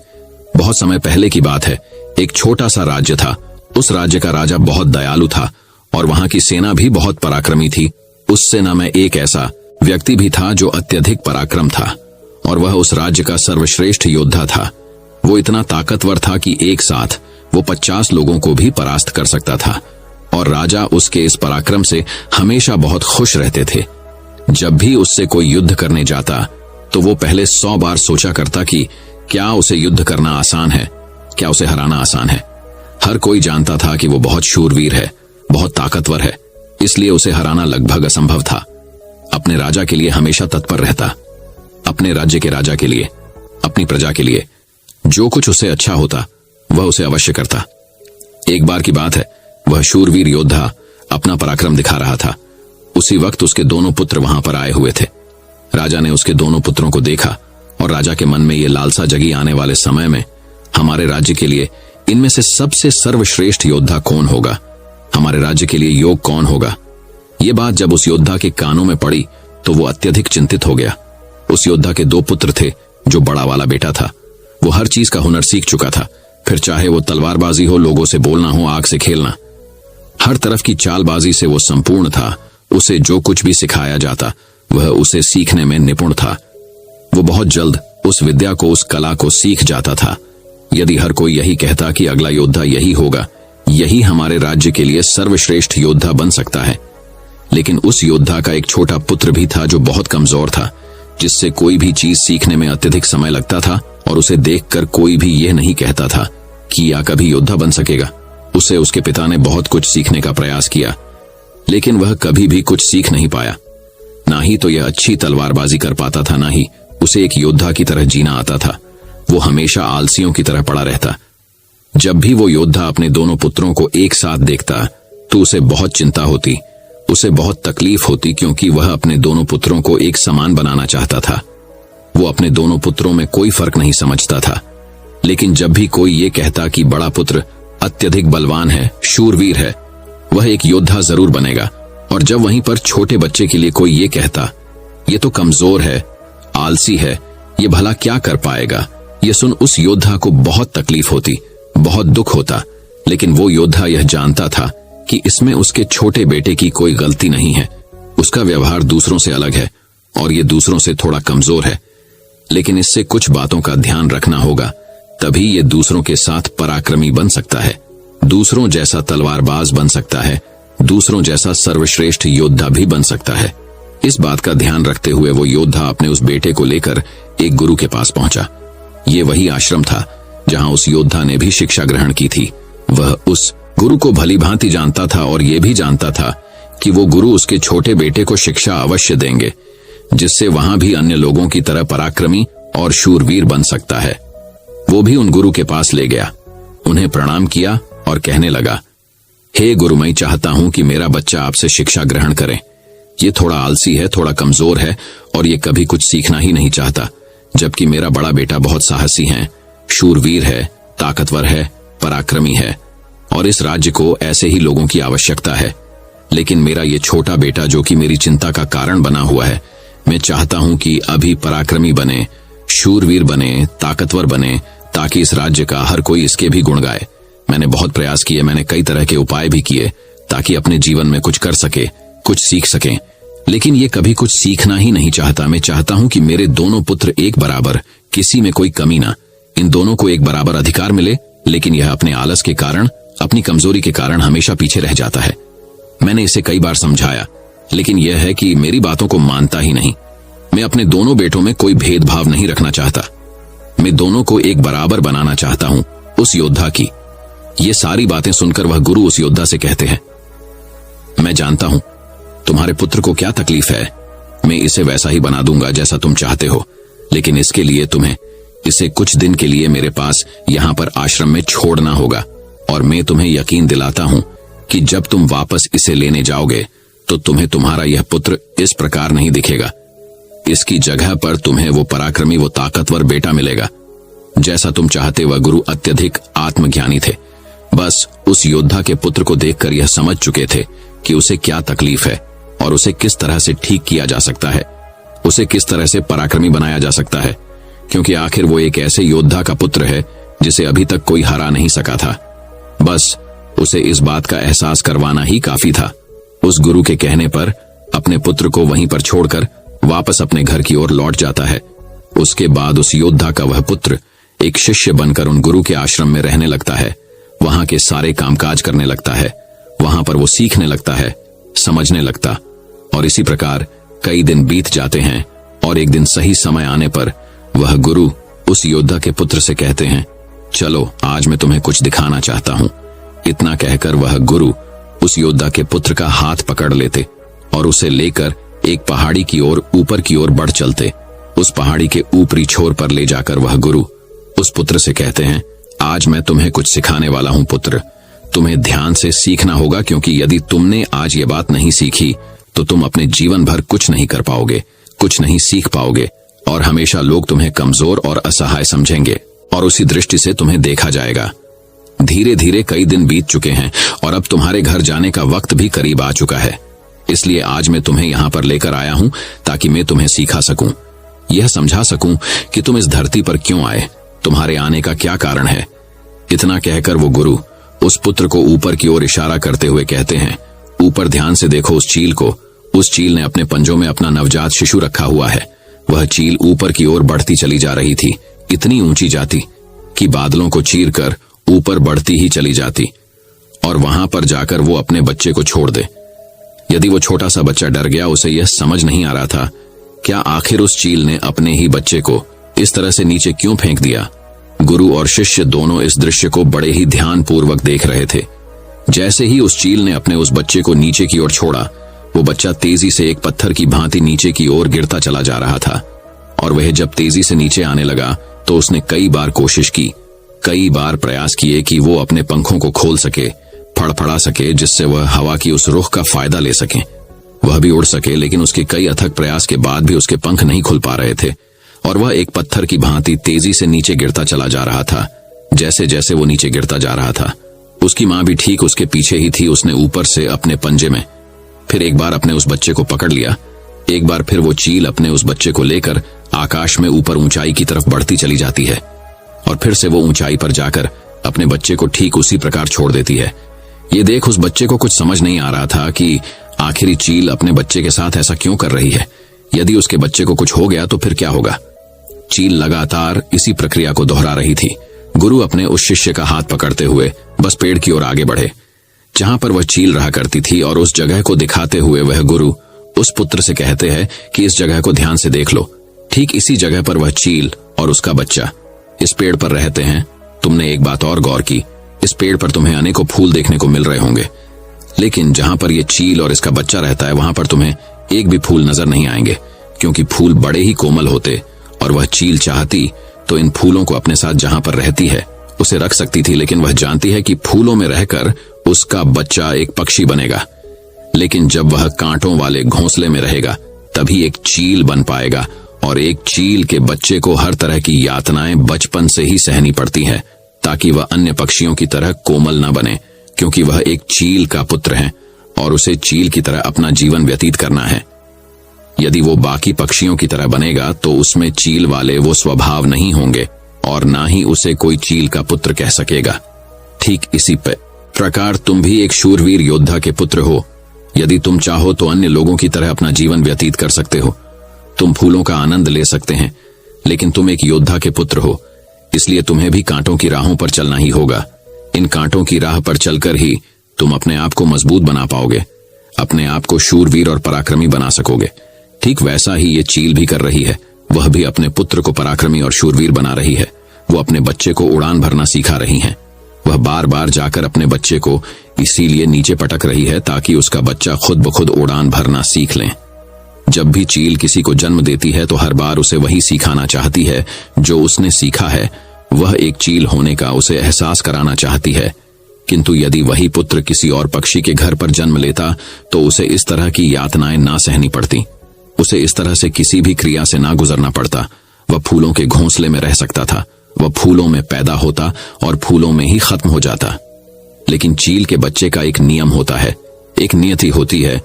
बहुत समय पहले की बात है, एक छोटा सा राज्य था। उस राज्य का राजा बहुत दयालु था और वहां की सेना भी बहुत पराक्रमी थी। उस सेना में एक ऐसा व्यक्ति भी था जो अत्यधिक पराक्रम था और वह उस राज्य का सर्वश्रेष्ठ योद्धा था। वो इतना ताकतवर था कि एक साथ वो 50 लोगों को भी परास्त कर सकता था और राजा उसके इस पराक्रम से हमेशा बहुत खुश रहते थे। जब भी उससे कोई युद्ध करने जाता तो वो पहले 100 बार सोचा करता कि क्या उसे युद्ध करना आसान है, क्या उसे हराना आसान है। हर कोई जानता था कि वो बहुत शूरवीर है, बहुत ताकतवर है, इसलिए उसे हराना लगभग असंभव था। अपने राजा के लिए हमेशा तत्पर रहता, अपने राज्य के राजा के लिए, अपनी प्रजा के लिए जो कुछ उसे अच्छा होता वह उसे अवश्य करता। एक बार की बात है, वह शूरवीर योद्धा अपना पराक्रम दिखा रहा था। उसी वक्त उसके दोनों पुत्र वहां पर आए हुए थे। राजा ने उसके दोनों पुत्रों को देखा और राजा के मन में यह लालसा जगी, आने वाले समय में हमारे राज्य के लिए इनमें से सबसे सर्वश्रेष्ठ योद्धा कौन होगा, हमारे राज्य के लिए योग कौन होगा। ये बात जब उस योद्धा के कानों में पड़ी तो वो अत्यधिक चिंतित हो गया। उस योद्धा के 2 पुत्र थे। जो बड़ा वाला बेटा था वो हर चीज का हुनर सीख चुका था, फिर चाहे वो तलवारबाजी हो, लोगों से बोलना हो, आग से खेलना, हर तरफ की चालबाजी से वो संपूर्ण था। उसे जो कुछ भी सिखाया जाता वह उसे सीखने में निपुण था। वो बहुत जल्द उस विद्या को, उस कला को सीख जाता था। यदि हर कोई यही कहता कि अगला योद्धा यही होगा, यही हमारे राज्य के लिए सर्वश्रेष्ठ योद्धा बन सकता है, लेकिन उस योद्धा का एक छोटा पुत्र भी था जो बहुत कमजोर था, जिससे कोई भी चीज सीखने में अत्यधिक समय लगता था और उसे देखकर कोई भी यह नहीं कहता था कि यह कभी योद्धा बन सकेगा। उसे उसके पिता ने बहुत कुछ सीखने का प्रयास किया, लेकिन वह कभी भी कुछ सीख नहीं पाया। ना ही तो यह अच्छी तलवारबाजी कर पाता था, ना ही उसे एक योद्धा की तरह जीना आता था। वो हमेशा आलसियों की तरह पड़ा रहता। जब भी वो योद्धा अपने दोनों पुत्रों को एक साथ देखता तो उसे बहुत चिंता होती, उसे बहुत तकलीफ होती, क्योंकि वह अपने दोनों पुत्रों को एक समान बनाना चाहता था। वो अपने दोनों पुत्रों में कोई फर्क नहीं समझता था। लेकिन जब भी कोई ये कहता कि बड़ा पुत्र अत्यधिक बलवान है, शूरवीर है, वह एक योद्धा जरूर बनेगा, और जब वहीं पर छोटे बच्चे के लिए कोई ये कहता ये तो कमजोर है, आलसी है, ये भला क्या कर पाएगा, ये सुन उस योद्धा को बहुत तकलीफ होती, बहुत दुख होता। लेकिन वो योद्धा यह जानता था कि इसमें उसके छोटे बेटे की कोई गलती नहीं है। उसका व्यवहार दूसरों से अलग है और ये दूसरों से थोड़ा कमजोर है, लेकिन इससे कुछ बातों का ध्यान रखना होगा, तभी ये दूसरों के साथ पराक्रमी बन सकता है, दूसरों जैसा तलवारबाज बन सकता है, दूसरों जैसा सर्वश्रेष्ठ योद्धा भी बन सकता है। इस बात का ध्यान रखते हुए वो योद्धा अपने उस बेटे को लेकर एक गुरु के पास पहुंचा। ये वही आश्रम था जहां उस योद्धा ने भी शिक्षा ग्रहण की थी। वह उस गुरु को भली भांति जानता था और ये भी जानता था कि वो गुरु उसके छोटे बेटे को शिक्षा अवश्य देंगे, जिससे वहां भी अन्य लोगों की तरह पराक्रमी और शूरवीर बन सकता है। वो भी उन गुरु के पास ले गया, उन्हें प्रणाम किया और कहने लगा, हे गुरु, मैं चाहता हूं कि मेरा बच्चा आपसे शिक्षा ग्रहण करे। ये थोड़ा आलसी है, थोड़ा कमजोर है और ये कभी कुछ सीखना ही नहीं चाहता, जबकि मेरा बड़ा बेटा बहुत साहसी है, शूरवीर है, ताकतवर है, पराक्रमी है और इस राज्य को ऐसे ही लोगों की आवश्यकता है। लेकिन मेरा ये छोटा बेटा, जो कि मेरी चिंता का कारण बना हुआ है, मैं चाहता हूं कि अभी पराक्रमी बने, शूरवीर बने, ताकतवर बने, ताकि इस राज्य का हर कोई इसके भी गुण गाए। मैंने बहुत प्रयास किए, मैंने कई तरह के उपाय भी किए ताकि अपने जीवन में कुछ कर सके, कुछ सीख सके, लेकिन ये कभी कुछ सीखना ही नहीं चाहता। मैं चाहता हूं कि मेरे दोनों पुत्र एक बराबर, किसी में कोई कमी ना, इन दोनों को एक बराबर अधिकार मिले, लेकिन यह अपने आलस के कारण, अपनी कमजोरी के कारण हमेशा पीछे रह जाता है। मैंने इसे कई बार समझाया, लेकिन यह है कि मेरी बातों को मानता ही नहीं। मैं अपने दोनों बेटों में कोई भेदभाव नहीं रखना चाहता, मैं दोनों को एक बराबर बनाना चाहता हूं। उस योद्धा की ये सारी बातें सुनकर वह गुरु उस योद्धा से कहते हैं, मैं जानता हूं तुम्हारे पुत्र को क्या तकलीफ है, मैं इसे वैसा ही बना दूंगा जैसा तुम चाहते हो, लेकिन इसके लिए तुम्हें इसे कुछ दिन के लिए मेरे पास यहां पर आश्रम में छोड़ना होगा, और मैं तुम्हें यकीन दिलाता हूं कि जब तुम वापस इसे लेने जाओगे तो तुम्हें तुम्हारा यह पुत्र इस प्रकार नहीं दिखेगा। इसकी जगह पर तुम्हें वो पराक्रमी, वो ताकतवर बेटा मिलेगा जैसा तुम चाहते। वह गुरु अत्यधिक आत्मज्ञानी थे, बस उस योद्धा के पुत्र को देखकर यह समझ चुके थे कि उसे क्या तकलीफ है और उसे किस तरह से ठीक किया जा सकता है, उसे किस तरह से पराक्रमी बनाया जा सकता है, क्योंकि आखिर वो एक ऐसे योद्धा का पुत्र है जिसे अभी तक कोई हरा नहीं सका था। बस उसे इस बात का एहसास करवाना ही काफी था। उस गुरु के कहने पर अपने पुत्र को वहीं पर छोड़कर वापस अपने घर की ओर लौट जाता है। उसके बाद उस योद्धा का वह पुत्र एक शिष्य बनकर उन गुरु के आश्रम में रहने लगता है, वहां के सारे कामकाज करने लगता है, वहां पर वो सीखने लगता है, समझने लगता, और इसी प्रकार कई दिन बीत जाते हैं और एक दिन सही समय आने पर वह गुरु उस योद्धा के पुत्र से कहते हैं, चलो आज मैं तुम्हें कुछ दिखाना चाहता हूं। इतना कहकर वह गुरु उस योद्धा के पुत्र का हाथ पकड़ लेते और उसे लेकर एक पहाड़ी की ओर ऊपर की ओर बढ़ चलते। उस पहाड़ी के ऊपरी छोर पर ले जाकर वह गुरु उस पुत्र से कहते हैं, आज मैं तुम्हें कुछ सिखाने वाला हूं पुत्र, तुम्हें ध्यान से सीखना होगा, क्योंकि यदि तुमने आज ये बात नहीं सीखी तो तुम अपने जीवन भर कुछ नहीं कर पाओगे, कुछ नहीं सीख पाओगे, और हमेशा लोग तुम्हें कमजोर और असहाय समझेंगे और उसी दृष्टि से तुम्हें देखा जाएगा। धीरे धीरे कई दिन बीत चुके हैं और अब तुम्हारे घर जाने का वक्त भी करीब आ चुका है, इसलिए आज मैं तुम्हें यहां पर लेकर आया हूं ताकि मैं तुम्हें सिखा सकूं, यह समझा सकूं कि तुम इस धरती पर क्यों आए, तुम्हारे आने का क्या कारण है। इतना कहकर वो गुरु उस पुत्र को ऊपर की ओर इशारा करते हुए कहते हैं, ऊपर ध्यान से देखो उस चील को। उस चील ने अपने पंजों में अपना नवजात शिशु रखा हुआ है। वह चील ऊपर की ओर बढ़ती चली जा रही थी, इतनी ऊंची जाती कि बादलों को चीर कर ऊपर बढ़ती ही चली जाती और वहां पर जाकर वो अपने बच्चे को छोड़ दे। यदि वो छोटा सा बच्चा डर गया, उसे यह समझ नहीं आ रहा था क्या आखिर उस चील ने अपने ही बच्चे को इस तरह से नीचे क्यों फेंक दिया? गुरु और शिष्य दोनों इस दृश्य को बड़े ही ध्यानपूर्वक देख रहे थे। जैसे ही उस चील ने अपने उस बच्चे को नीचे की ओर छोड़ा, वो बच्चा तेजी से एक पत्थर की भांति नीचे की ओर गिरता चला जा रहा था। और वह जब तेजी से नीचे आने लगा तो उसने कई बार कोशिश की, कई बार प्रयास किए कि वो अपने पंखों को खोल सके, फड़फड़ा सके, जिससे वह हवा की उस रुख का फायदा ले सके, वह भी उड़ सके। लेकिन उसके कई अथक प्रयास के बाद भी उसके पंख नहीं खुल पा रहे थे और वह एक पत्थर की भांति तेजी से नीचे गिरता चला जा रहा था। जैसे जैसे वो नीचे गिरता जा रहा था, उसकी मां भी ठीक उसके पीछे ही थी। उसने ऊपर से अपने पंजे में फिर एक बार अपने उस बच्चे को पकड़ लिया। एक बार फिर वो चील अपने उस बच्चे को लेकर आकाश में ऊपर ऊंचाई की तरफ बढ़ती चली जाती है और फिर से वो ऊंचाई पर जाकर अपने बच्चे को ठीक उसी प्रकार छोड़ देती है। ये देख उस बच्चे को कुछ समझ नहीं आ रहा था कि आखिरी चील अपने बच्चे के साथ ऐसा क्यों कर रही है। यदि उसके बच्चे को कुछ हो गया तो फिर क्या होगा? चील लगातार इसी प्रक्रिया को दोहरा रही थी। गुरु अपने उस शिष्य का हाथ पकड़ते हुए बस पेड़ की ओर आगे बढ़े जहां पर वह चील रहा करती थी, और उस जगह को दिखाते हुए वह गुरु उस पुत्र से कहते हैं कि इस जगह को ध्यान से देख लो। ठीक इसी जगह पर वह चील और उसका बच्चा इस पेड़ पर रहते हैं। तुमने एक बात और गौर की, इस पेड़ पर तुम्हें अनेकों फूल देखने को मिल रहे होंगे, लेकिन जहां पर यह चील और इसका बच्चा रहता है वहां पर तुम्हें एक भी फूल नजर नहीं आएंगे, क्योंकि फूल बड़े ही कोमल होते। और वह चील चाहती तो इन फूलों को अपने साथ जहां पर रहती है उसे रख सकती थी, लेकिन वह जानती है कि फूलों में रहकर उसका बच्चा एक पक्षी बनेगा। लेकिन जब वह कांटों वाले घोंसले में रहेगा तभी एक चील बन पाएगा, और एक चील के बच्चे को हर तरह की यातनाएं बचपन से ही सहनी पड़ती हैं ताकि वह अन्य पक्षियों की तरह कोमल न बने, क्योंकि वह एक चील का पुत्र है और उसे चील की तरह अपना जीवन व्यतीत करना है। यदि वो बाकी पक्षियों की तरह बनेगा तो उसमें चील वाले वो स्वभाव नहीं होंगे और ना ही उसे कोई चील का पुत्र कह सकेगा। ठीक इसी प्रकार तुम भी एक शूरवीर योद्धा के पुत्र हो। यदि तुम चाहो तो अन्य लोगों की तरह अपना जीवन व्यतीत कर सकते हो, तुम फूलों का आनंद ले सकते हैं, लेकिन तुम एक योद्धा के पुत्र हो, इसलिए तुम्हें भी कांटों की राहों पर चलना ही होगा। इन कांटों की राह पर चलकर ही तुम अपने आप को मजबूत बना पाओगे, अपने आप को शूरवीर और पराक्रमी बना सकोगे। ठीक वैसा ही ये चील भी कर रही है। वह भी अपने पुत्र को पराक्रमी और शूरवीर बना रही है। वो अपने बच्चे को उड़ान भरना सिखा रही है। वह बार बार जाकर अपने बच्चे को इसीलिए नीचे पटक रही है ताकि उसका बच्चा खुद ब खुद उड़ान भरना सीख ले। जब भी चील किसी को जन्म देती है तो हर बार उसे वही सिखाना चाहती है जो उसने सीखा है। वह एक चील होने का उसे एहसास कराना चाहती है। किंतु यदि वही पुत्र किसी और पक्षी के घर पर जन्म लेता तो उसे इस तरह की यातनाएं ना सहनी पड़ती, उसे इस तरह से किसी भी क्रिया से ना गुजरना पड़ता। वह फूलों के घोंसले में रह सकता था, वह फूलों में पैदा होता और फूलों में ही खत्म हो जाता। लेकिन चील के बच्चे का एक नियम होता है, एक नियति होती है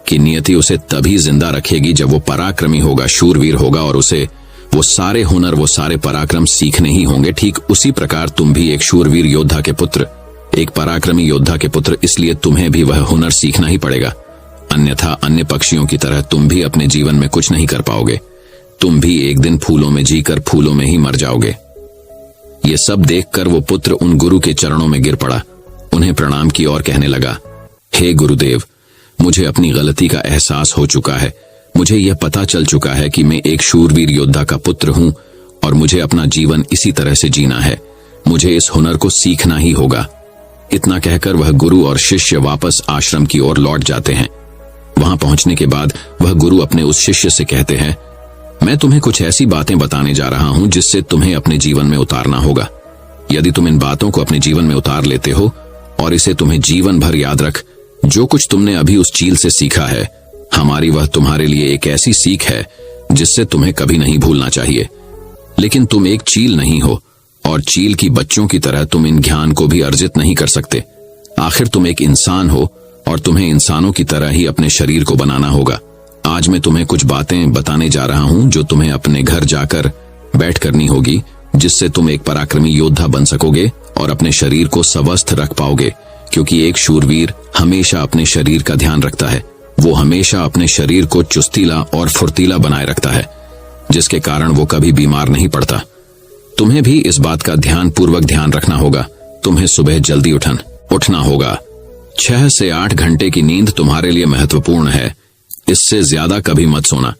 कि नियति उसे तभी जिंदा रखेगी जब वो पराक्रमी होगा, शूरवीर होगा, और उसे वो सारे हुनर, वो सारे पराक्रम सीखने ही होंगे। ठीक उसी प्रकार तुम भी एक शूरवीर योद्धा के पुत्र, एक पराक्रमी योद्धा के पुत्र, इसलिए तुम्हें भी वह हुनर सीखना ही पड़ेगा। अन्यथा अन्य पक्षियों की तरह तुम भी अपने जीवन में कुछ नहीं कर पाओगे। तुम भी एक दिन फूलों में जीकर फूलों में ही मर जाओगे। ये सब देखकर वो पुत्र उन गुरु के चरणों में गिर पड़ा, उन्हें प्रणाम की और कहने लगा, हे गुरुदेव, मुझे अपनी गलती का एहसास हो चुका है। मुझे यह पता चल चुका है कि मैं एक शूरवीर योद्धा का पुत्र हूं और मुझे अपना जीवन इसी तरह से जीना है। मुझे इस हुनर को सीखना ही होगा। इतना कहकर वह गुरु और शिष्य वापस आश्रम की ओर लौट जाते हैं। वहां पहुंचने के बाद वह गुरु अपने उस शिष्य से कहते हैं, मैं तुम्हें कुछ ऐसी बातें बताने जा रहा हूं जिससे तुम्हें अपने जीवन में उतारना होगा। यदि तुम इन बातों को अपने जीवन में उतार लेते हो और इसे तुम्हें जीवन भर याद रख, जो कुछ तुमने अभी उस चील से सीखा है, हमारी वह तुम्हारे लिए एक ऐसी सीख है जिससे तुम्हें कभी नहीं भूलना चाहिए। लेकिन तुम एक चील नहीं हो और चील की बच्चों की तरह तुम इन ज्ञान को भी अर्जित नहीं कर सकते। आखिर तुम एक इंसान हो और तुम्हें इंसानों की तरह ही अपने शरीर को बनाना होगा। आज मैं तुम्हें कुछ बातें बताने जा रहा हूं जो तुम्हें अपने घर जाकर बैठ करनी होगी, जिससे तुम एक पराक्रमी योद्धा बन सकोगे और अपने शरीर को स्वस्थ रख पाओगे। क्योंकि एक शूरवीर हमेशा अपने शरीर का ध्यान रखता है। वो हमेशा अपने शरीर को चुस्तीला और फुर्तीला बनाए रखता है, जिसके कारण वो कभी बीमार नहीं पड़ता। तुम्हें भी इस बात का ध्यानपूर्वक ध्यान रखना होगा। तुम्हें सुबह जल्दी उठना होगा। 6 से 8 घंटे की नींद तुम्हारे लिए महत्वपूर्ण है। इससे ज्यादा कभी मत सोना।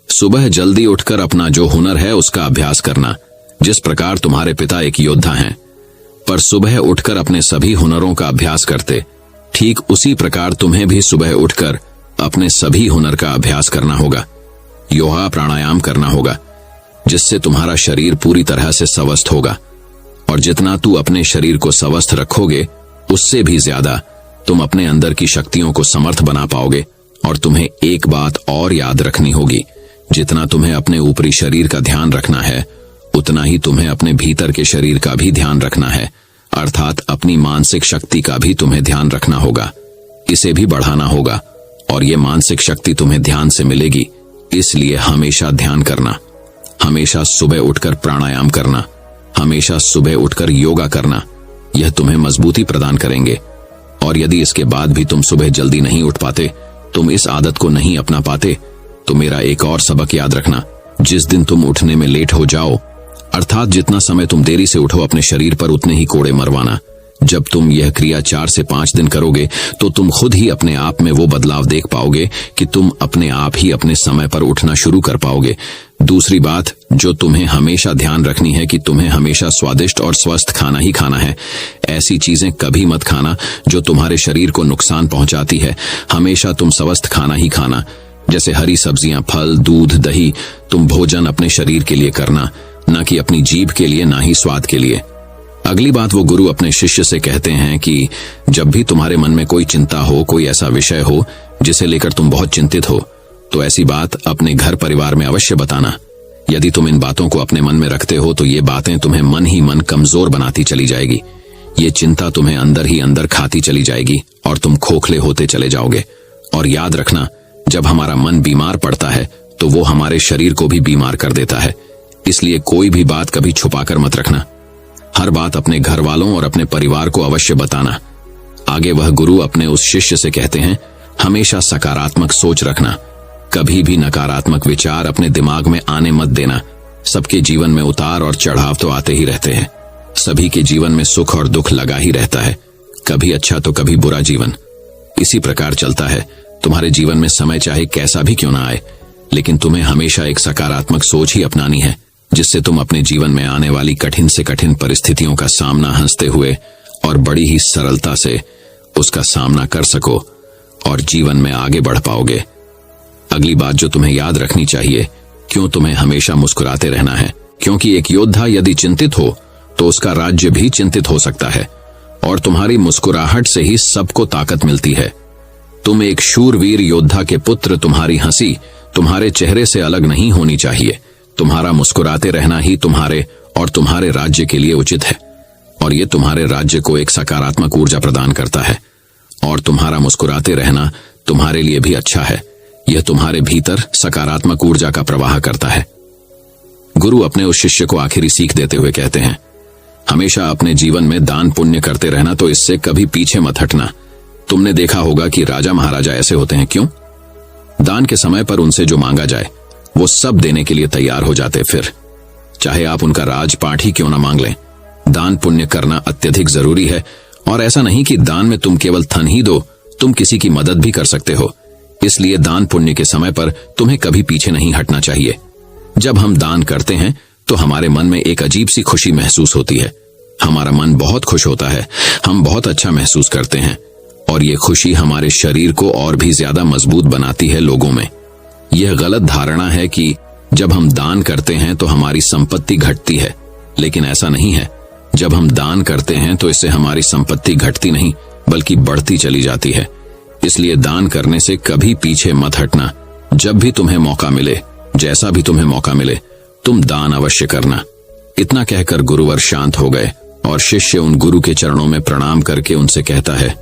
सुबह जल्दी उठकर अपना जो हुनर है उसका अभ्यास करना। जिस प्रकार तुम्हारे पिता एक योद्धा हैं, पर सुबह उठकर अपने सभी हुनरों का अभ्यास करते, ठीक उसी प्रकार तुम्हें भी सुबह उठकर अपने सभी हुनर का अभ्यास करना होगा। योगा प्राणायाम करना होगा, जिससे तुम्हारा शरीर पूरी तरह से स्वस्थ होगा। और जितना तू अपने शरीर को स्वस्थ रखोगे, उससे भी ज्यादा तुम अपने अंदर की शक्तियों को समर्थ बना पाओगे। और तुम्हें एक बात और याद रखनी होगी, जितना तुम्हें अपने ऊपरी शरीर का ध्यान रखना है, उतना ही तुम्हें अपने भीतर के शरीर का भी ध्यान रखना है, अर्थात अपनी मानसिक शक्ति का भी तुम्हें ध्यान रखना होगा। इसे भी बढ़ाना होगा, और ये मानसिक शक्ति तुम्हें ध्यान से मिलेगी। इसलिए हमेशा ध्यान करना, हमेशा सुबह उठकर प्राणायाम करना, हमेशा सुबह उठकर योगा करना। यह तुम्हें मजबूती प्रदान करेंगे। और यदि इसके बाद भी तुम सुबह जल्दी नहीं उठ पाते, तुम इस आदत को नहीं अपना पाते, तो मेरा एक और सबक याद रखना। जिस दिन तुम उठने में लेट हो जाओ, अर्थात जितना समय तुम देरी से उठो, अपने शरीर पर उतने ही कोड़े मरवाना। जब तुम यह क्रिया 4 से 5 दिन करोगे, तो तुम खुद ही अपने आप में वो बदलाव देख पाओगे कि तुम अपने आप ही अपने समय पर उठना शुरू कर पाओगे। दूसरी बात जो तुम्हें हमेशा ध्यान रखनी है कि तुम्हें हमेशा स्वादिष्ट और स्वस्थ खाना ही खाना है। ऐसी चीजें कभी मत खाना जो तुम्हारे शरीर को नुकसान पहुंचाती है। हमेशा तुम स्वस्थ खाना ही खाना, जैसे हरी सब्जियां, फल, दूध, दही। तुम भोजन अपने शरीर के लिए करना, न कि अपनी जीभ के लिए, ना ही स्वाद के लिए। अगली बात वो गुरु अपने शिष्य से कहते हैं कि जब भी तुम्हारे मन में कोई चिंता हो, कोई ऐसा विषय हो जिसे लेकर तुम बहुत चिंतित हो, तो ऐसी बात अपने घर परिवार में अवश्य बताना। यदि तुम इन बातों को अपने मन में रखते हो, तो ये बातें तुम्हें मन ही मन कमजोर बनाती चली जाएगी। ये चिंता तुम्हें अंदर ही अंदर खाती चली जाएगी और तुम खोखले होते चले जाओगे। और याद रखना, जब हमारा मन बीमार पड़ता है तो वो हमारे शरीर को भी बीमार कर देता है। इसलिए कोई भी बात कभी छुपाकर मत रखना। हर बात अपने घर वालों और अपने परिवार को अवश्य बताना। आगे वह गुरु अपने उस शिष्य से कहते हैं, हमेशा सकारात्मक सोच रखना, कभी भी नकारात्मक विचार अपने दिमाग में आने मत देना। सबके जीवन में उतार और चढ़ाव तो आते ही रहते हैं। सभी के जीवन में सुख और दुख लगा ही रहता है, कभी अच्छा तो कभी बुरा जीवन। इसी प्रकार चलता है। तुम्हारे जीवन में समय चाहे कैसा भी क्यों ना आए, लेकिन तुम्हें हमेशा एक सकारात्मक सोच ही अपनानी है, जिससे तुम अपने जीवन में आने वाली कठिन से कठिन परिस्थितियों का सामना हंसते हुए और बड़ी ही सरलता से उसका सामना कर सको और जीवन में आगे बढ़ पाओगे। अगली बात जो तुम्हें याद रखनी चाहिए, क्यों तुम्हें हमेशा मुस्कुराते रहना है, क्योंकि एक योद्धा यदि चिंतित हो तो उसका राज्य भी चिंतित हो सकता है। और तुम्हारी मुस्कुराहट से ही सबको ताकत मिलती है। तुम एक शूरवीर योद्धा के पुत्र, तुम्हारी हंसी तुम्हारे चेहरे से अलग नहीं होनी चाहिए। तुम्हारा मुस्कुराते रहना ही तुम्हारे और तुम्हारे राज्य के लिए उचित है, और ये तुम्हारे राज्य को एक सकारात्मक ऊर्जा प्रदान करता है। और तुम्हारा मुस्कुराते रहना तुम्हारे लिए भी अच्छा है। यह तुम्हारे भीतर सकारात्मक ऊर्जा का प्रवाह करता है। गुरु अपने उस शिष्य को आखिरी सीख देते हुए कहते हैं, हमेशा अपने जीवन में दान पुण्य करते रहना, तो इससे कभी पीछे मत हटना। तुमने देखा होगा कि राजा महाराजा ऐसे होते हैं। क्यों? दान के समय पर उनसे जो मांगा जाए वो सब देने के लिए तैयार हो जाते। फिर चाहे आप उनका राजपाट ही क्यों ना मांग लें। दान पुण्य करना अत्यधिक जरूरी है। और ऐसा नहीं कि दान में तुम केवल धन ही दो, तुम किसी की मदद भी कर सकते हो। इसलिए दान पुण्य के समय पर तुम्हें कभी पीछे नहीं हटना चाहिए। जब हम दान करते हैं तो हमारे मन में एक अजीब सी खुशी महसूस होती है। हमारा मन बहुत खुश होता है, हम बहुत अच्छा महसूस करते हैं, और ये खुशी हमारे शरीर को और भी ज्यादा मजबूत बनाती है लोगों में। यह गलत धारणा है कि जब हम दान करते हैं तो हमारी संपत्ति घटती है, लेकिन ऐसा नहीं है। जब हम दान करते हैं तो इससे हमारी संपत्ति घटती नहीं बल्कि बढ़ती चली जाती है। इसलिए दान करने से कभी पीछे मत हटना। जब भी तुम्हें मौका मिले, जैसा भी तुम्हें मौका मिले, तुम दान अवश्य करना। इतना कहकर गुरुवर शांत हो गए और शिष्य उन गुरु के चरणों में प्रणाम करके उनसे कहता है,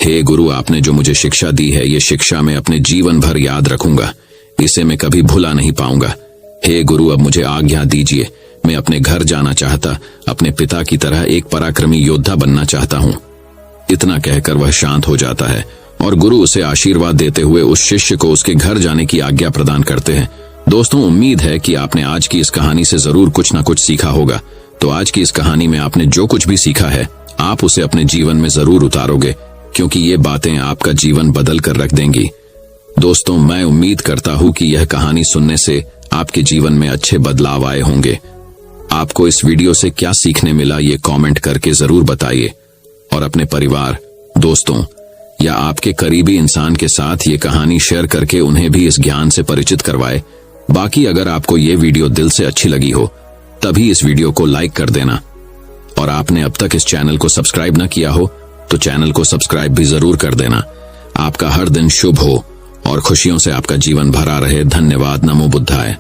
हे गुरु, आपने जो मुझे शिक्षा दी है, ये शिक्षा मैं अपने जीवन भर याद रखूंगा। इसे मैं कभी भुला नहीं पाऊंगा। हे गुरु, अब मुझे आज्ञा दीजिए। मैं अपने घर जाना चाहता, अपने पिता की तरह एक पराक्रमी योद्धा बनना चाहता हूँ। इतना कहकर वह शांत हो जाता है और गुरु उसे आशीर्वाद देते हुए उस शिष्य को उसके घर जाने की आज्ञा प्रदान करते हैं। दोस्तों, उम्मीद है कि आपने आज की इस कहानी से जरूर कुछ ना कुछ सीखा होगा। तो आज की इस कहानी में आपने जो कुछ भी सीखा है, आप उसे अपने जीवन में जरूर उतारोगे, क्योंकि ये बातें आपका जीवन बदल कर रख देंगी। दोस्तों, मैं उम्मीद करता हूं कि यह कहानी सुनने से आपके जीवन में अच्छे बदलाव आए होंगे। आपको इस वीडियो से क्या सीखने मिला ये कमेंट करके जरूर बताइए और अपने परिवार, दोस्तों या आपके करीबी इंसान के साथ ये कहानी शेयर करके उन्हें भी इस ज्ञान से परिचित करवाए। बाकी अगर आपको ये वीडियो दिल से अच्छी लगी हो तभी इस वीडियो को लाइक कर देना, और आपने अब तक इस चैनल को सब्सक्राइब न किया हो तो चैनल को सब्सक्राइब भी जरूर कर देना। आपका हर दिन शुभ हो और खुशियों से आपका जीवन भरा रहे। धन्यवाद। नमो बुद्धाय।